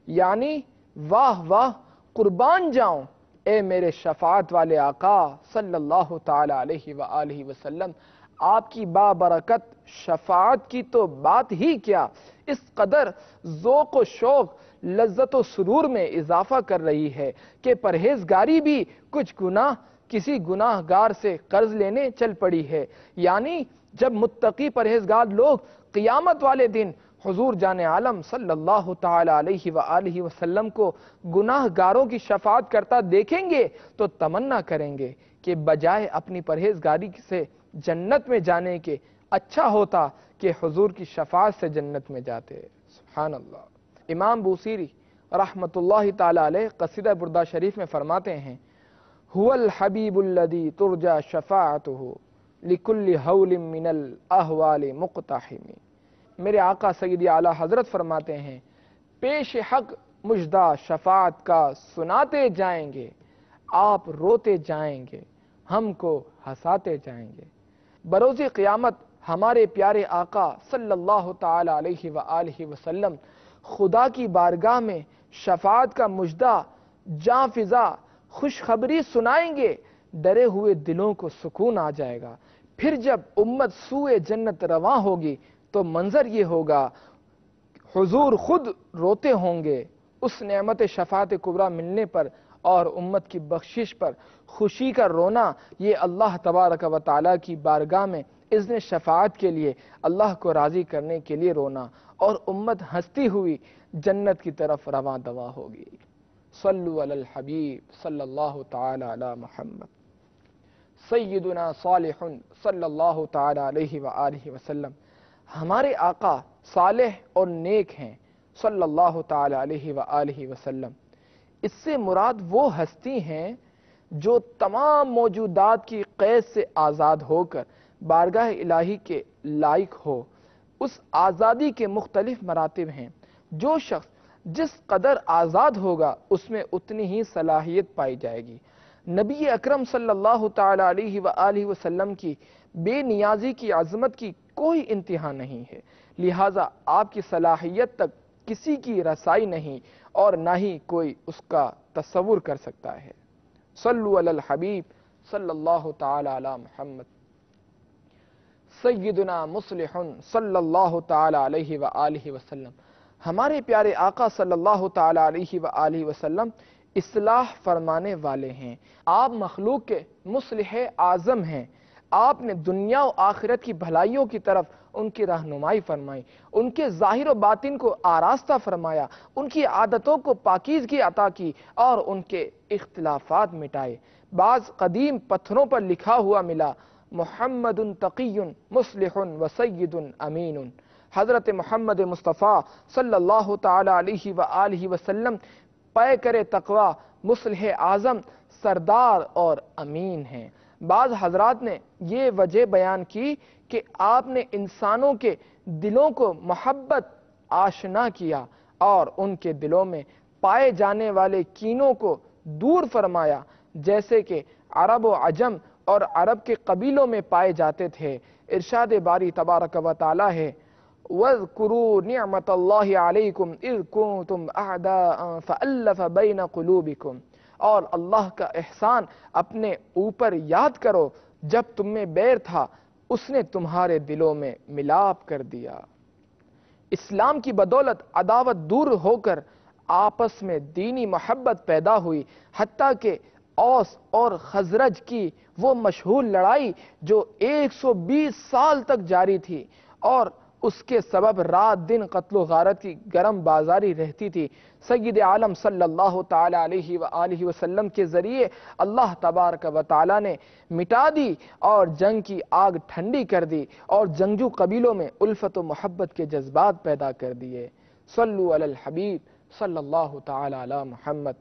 یعنی واہ واہ قربان جاؤں اے میرے شفاعت والے آقا صلی اللہ تعالی علیہ وآلہ وسلم، آپ کی بابرکت شفاعت کی تو بات ہی کیا، اس قدر ذوق و شوق، لذت و سرور میں اضافہ کر رہی ہے کہ پرہیزگاری بھی کچھ گناہ کسی گناہ گار سے قرض لینے چل پڑی ہے۔ یعنی جب متقی پرہیزگار لوگ قیامت والے دن حضور جان عالم صلی اللہ تعالی علیہ وآلہ وسلم کو گناہ گاروں کی شفاعت کرتا دیکھیں گے تو تمنا کریں گے کہ بجائے اپنی پرہیزگاری سے جنت میں جانے کے اچھا ہوتا کہ حضور کی شفاعت سے جنت میں جاتے۔ سبحان اللہ۔ امام بوصیری رحمت اللہ تعالی علیہ قصیدہ بردہ شریف میں فرماتے ہیں هو الحبیب الذی ترجى شفاعته لكل حول من الاحوال مقتحم۔ میرے آقا سیدی اعلیٰ حضرت فرماتے ہیں پیش حق مژدہ شفاعت کا سناتے جائیں گے، آپ روتے جائیں گے، ہم کو ہنساتے جائیں گے۔ بروز قیامت ہمارے پیارے آقا صلی اللہ تعالی علیہ وآلہ وسلم خدا کی بارگاہ میں شفاعت کا مژدہ جاں فضا خوشخبری سنائیں گے، ڈرے ہوئے دلوں کو سکون آ جائے گا۔ پھر جب امت سوئے جنت رواں ہوگی تو منظر یہ ہوگا حضور خود روتے ہوں گے اس نعمت شفاعت کبریٰ ملنے پر، اور امت کی بخشش پر خوشی کا رونا یہ اللہ تبارک و تعالیٰ کی بارگاہ میں اذن شفاعت کے لیے اللہ کو راضی کرنے کے لیے رونا، اور امت ہنستی ہوئی جنت کی طرف رواں دواں ہوگی۔ صلو علی الحبیب صلی اللہ تعالی علی محمد۔ سیدنا صالح صلی اللہ تعالی علیہ وآلہ وسلم ہمارے آقا صالح اور نیک ہیں صلی اللہ تعالی علیہ وآلہ وسلم۔ اس سے مراد وہ ہستی ہیں جو تمام موجودات کی قید سے آزاد ہو کر بارگاہ الہی کے لائق ہو۔ اس آزادی کے مختلف مراتب ہیں۔ جو شخص جس قدر آزاد ہوگا اس میں اتنی ہی صلاحیت پائی جائے گی۔ نبی اکرم صلی اللہ تعالی علیہ وآلہ وسلم کی بے نیازی کی عظمت کی کوئی انتہا نہیں ہے، لہٰذا آپ کی صلاحیت تک کسی کی رسائی نہیں اور نہ ہی کوئی اس کا تصور کر سکتا ہے۔ صلو علی الحبیب صلی اللہ تعالی علی محمد۔ سیدنا مصلح صلی اللہ تعالی علیہ وآلہ وسلم ہمارے پیارے آقا صلی اللہ تعالی علیہ وآلہ وسلم اصلاح فرمانے والے ہیں۔ آپ مخلوق کے مصلح اعظم ہیں۔ آپ نے دنیا و آخرت کی بھلائیوں کی طرف ان کی رہنمائی فرمائی، ان کے ظاہر و باطن کو آراستہ فرمایا، ان کی عادتوں کو پاکیزگی عطا کی اور ان کے اختلافات مٹائے۔ بعض قدیم پتھروں پر لکھا ہوا ملا محمد تقی مصلح و سید امین۔ حضرت محمد مصطفیٰ صلی اللہ تعالی علیہ وآلہ وسلم پے کرے تقوی مصلح اعظم سردار اور امین ہیں۔ بعض حضرات نے یہ وجہ بیان کی کہ آپ نے انسانوں کے دلوں کو محبت آشنا کیا اور ان کے دلوں میں پائے جانے والے کینوں کو دور فرمایا، جیسے کہ عرب و عجم اور عرب کے قبیلوں میں پائے جاتے تھے۔ ارشاد باری تبارک و تعالی ہے وَاذْكُرُوا نِعْمَةَ اللَّهِ عَلَيْكُمْ اِذْ كُنْتُمْ أَعْدَاءً فَأَلَّفَ بَيْنَ قُلُوبِكُمْ، اور اللہ کا احسان اپنے اوپر یاد کرو، جب تم میں بیر تھا اس نے تمہارے دلوں میں ملاپ کر دیا۔ اسلام کی بدولت عداوت دور ہو کر آپس میں دینی محبت پیدا ہوئی، حتیٰ کہ اوس اور خزرج کی وہ مشہور لڑائی جو 120 سال تک جاری تھی اور اس کے سبب رات دن قتل و غارت کی گرم بازاری رہتی تھی، سید عالم صلی اللہ تعالی علیہ وآلہ وسلم کے ذریعے اللہ تبارک و تعالی نے مٹا دی اور جنگ کی آگ ٹھنڈی کر دی اور جنگجو قبیلوں میں الفت و محبت کے جذبات پیدا کر دیے۔ صلو علی الحبیب صلی اللہ تعالی علی محمد۔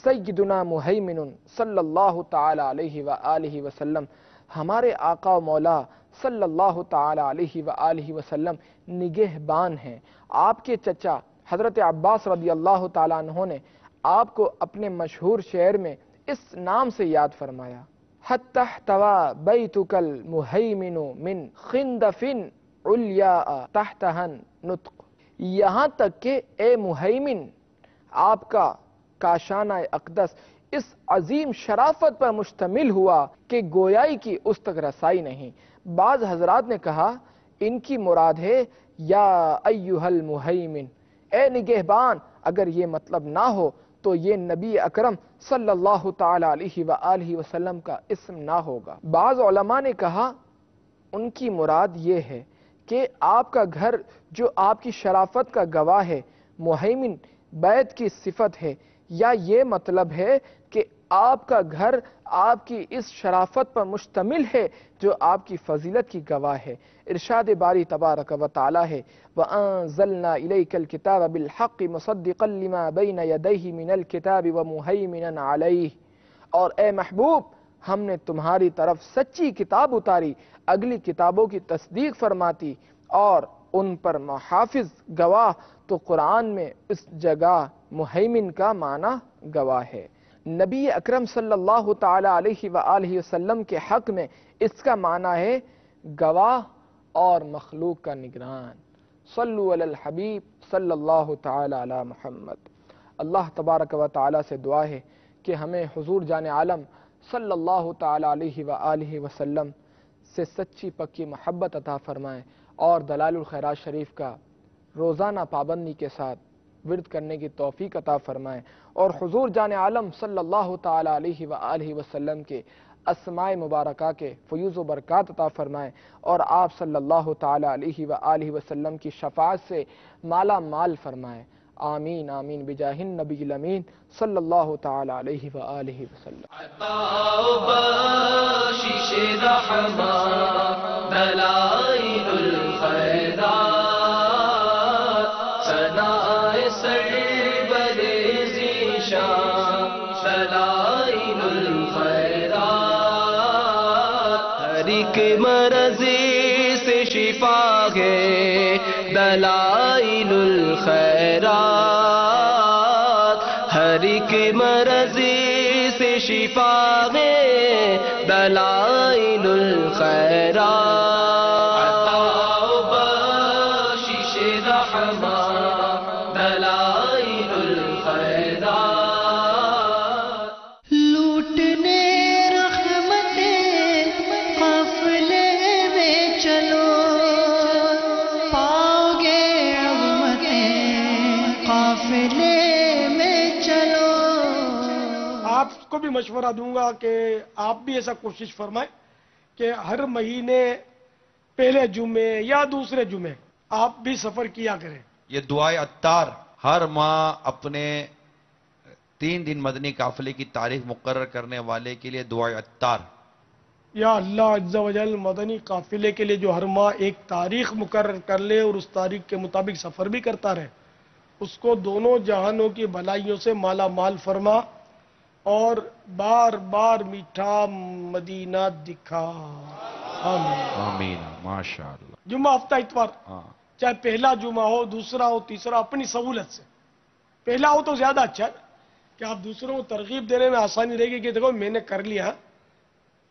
سیدنا مہیمن صلی اللہ تعالی علیہ وآلہ وسلم ہمارے آقا و مولا صلی اللہ تعالی علیہ وآلہ وسلم نگہبان ہیں۔ آپ کے چچا حضرت عباس رضی اللہ تعالیٰ عنہ نے آپ کو اپنے مشہور شعر میں اس نام سے یاد فرمایا حتی احتوى بیتک المہیمن من خندف علیاء تحتہن نطق، یہاں تک کہ اے مہیمن آپ کا کاشانہ اقدس اس عظیم شرافت پر مشتمل ہوا کہ گویائی کی اس تک رسائی نہیں۔ بعض حضرات نے کہا ان کی مراد ہے یا ایھا المہیمن، اے نگہبان، اگر یہ مطلب نہ ہو تو یہ نبی اکرم صلی اللہ تعالی علیہ وآلہ وسلم کا اسم نہ ہوگا۔ بعض علماء نے کہا ان کی مراد یہ ہے کہ آپ کا گھر جو آپ کی شرافت کا گواہ ہے، مہیمن بیت کی صفت ہے، یا یہ مطلب ہے کہ آپ کا گھر آپ کی اس شرافت پر مشتمل ہے جو آپ کی فضیلت کی گواہ ہے۔ ارشاد باری تبارک و تعالی ہے وَأَنزَلْنَا إِلَيْكَ الْكِتَابَ بِالْحَقِّ مُصَدِّقًا لِمَا بَيْنَ يَدَيْهِ مِنَ الْكِتَابِ وَمُهَيْمِنًا عَلَيْهِ، اور اے محبوب ہم نے تمہاری طرف سچی کتاب اتاری، اگلی کتابوں کی تصدیق فرماتی اور ان پر محافظ گواہ۔ تو قرآن میں اس جگہ مہیمن کا معنی گواہ ہے۔ نبی اکرم صلی اللہ تعالی علیہ وآلہ وسلم کے حق میں اس کا معنی ہے گواہ اور مخلوق کا نگران۔ صلو علی الحبیب صلی اللہ تعالی علی محمد۔ اللہ تبارک و تعالی سے دعا ہے کہ ہمیں حضور جان عالم صلی اللہ تعالی علیہ وآلہ وسلم سے سچی پکی محبت عطا فرمائے اور دلائل الخیرات شریف کا روزانہ پابندی کے ساتھ ورد کرنے کی توفیق عطا فرمائے، اور حضور جان عالم صلی اللہ تعالی علیہ وآلہ وسلم کے اسماء مبارکہ کے فیوز و برکات عطا فرمائے، اور آپ صلی اللہ تعالی علیہ وآلہ وسلم کی شفاعت سے مالا مال فرمائے۔ آمین آمین بجاہ النبی الامین صلی اللہ تعالی علیہ وآلہ وسلم۔ بخشش رحمت دلائل الخیرات ثنائے سرور ذیشان دلائل الخیرات ہر ایک مرض سے شفا ہے دلائل الخیرات ہر ایک مرض سے شفا ہے دلائل الخیرات عطا و بخشش رحمت دلائل الخیرات لوٹنے رحمتیں قافلے میں چلو پاؤ گے رحمتیں قافلے میں چلو۔ آپ کو بھی مشورہ دوں گا کہ آپ بھی ایسا کوشش فرمائیں کہ ہر مہینے پہلے جمعے یا دوسرے جمعے آپ بھی سفر کیا کریں۔ یہ دعائے عطار ہر ماہ اپنے 3 دن مدنی قافلے کی تاریخ مقرر کرنے والے کے لیے دعائے عطار۔ یا اللہ عز و جل مدنی قافلے کے لیے جو ہر ماہ ایک تاریخ مقرر کر لے اور اس تاریخ کے مطابق سفر بھی کرتا رہے، اس کو دونوں جہانوں کی بھلائیوں سے مالا مال فرما اور بار بار میٹھا مدینہ دکھا۔ آمین آمین ماشاءاللہ۔ جمعہ ہفتہ اتوار، ہاں چاہے پہلا جمعہ ہو دوسرا ہو تیسرا، اپنی سہولت سے۔ پہلا ہو تو زیادہ اچھا ہے کہ آپ دوسروں کو ترغیب دینے میں آسانی رہے گی کہ دیکھو میں نے کر لیا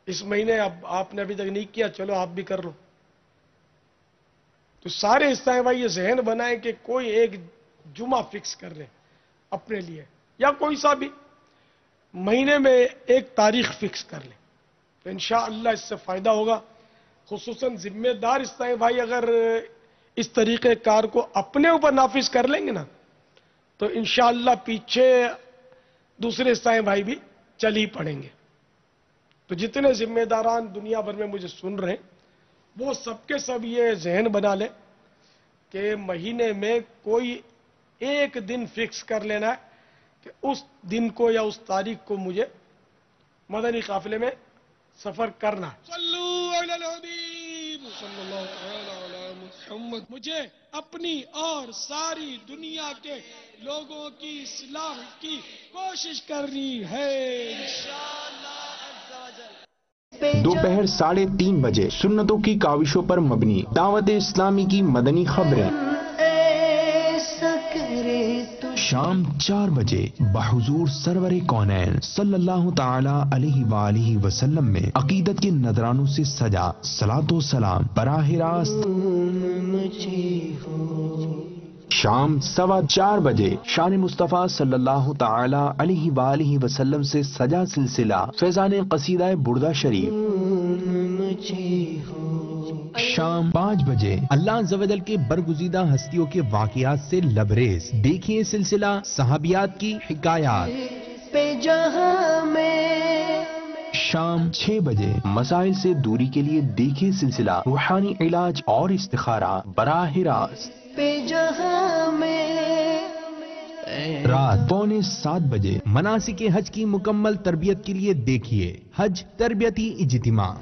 اس مہینے، اب آپ نے ابھی تک نہیں کیا، چلو آپ بھی کر لو۔ تو سارے حصہ بھائی یہ ذہن بنائیں کہ کوئی ایک جمعہ فکس کر لیں اپنے لیے، یا کوئی سا بھی مہینے میں ایک تاریخ فکس کر لیں، تو انشاءاللہ اس سے فائدہ ہوگا۔ خصوصاً ذمہ دار حصہ بھائی اگر اس طریقے کار کو اپنے اوپر نافذ کر لیں گے نا تو انشاءاللہ پیچھے دوسرے حصہ بھائی بھی چل ہی پڑیں گے۔ تو جتنے ذمہ داران دنیا بھر میں مجھے سن رہے ہیں وہ سب کے سب یہ ذہن بنا لیں کہ مہینے میں کوئی ایک دن فکس کر لینا ہے کہ اس دن کو یا اس تاریخ کو مجھے مدنی قافلے میں سفر کرنا ہے۔ صلو علی الحبیب صلی اللہ تعالی علی محمد۔ مجھے اپنی اور ساری دنیا کے لوگوں کی اصلاح کی کوشش کرنی ہے انشاءاللہ عز و جل۔ دوپہر 3:30 بجے سنتوں کی کاوشوں پر مبنی دعوت اسلامی کی مدنی خبریں۔ شام 4 بجے بحضور سرور کونین صلی اللہ تعالی علیہ وآلہ وسلم میں عقیدت کے نذرانوں سے سجا صلاۃ و سلام براہ راست شام 4:15 بجے شان مصطفیٰ صلی اللہ تعالی علیہ وآلہ وسلم سے سجا سلسلہ فیضان قصیدہ بردہ شریف۔ شام 5 بجے اللہ عز و جل کے برگزیدہ ہستیوں کے واقعات سے لبریز دیکھیے سلسلہ صحابیات کی حکایات پہ جہاں میں۔ شام 6 بجے مسائل سے دوری کے لیے دیکھیے سلسلہ روحانی علاج اور استخارہ براہ راست پہ جہاں میں۔ رات 6:45 بجے مناسک حج کی مکمل تربیت کے لیے دیکھیے حج تربیتی اجتماع۔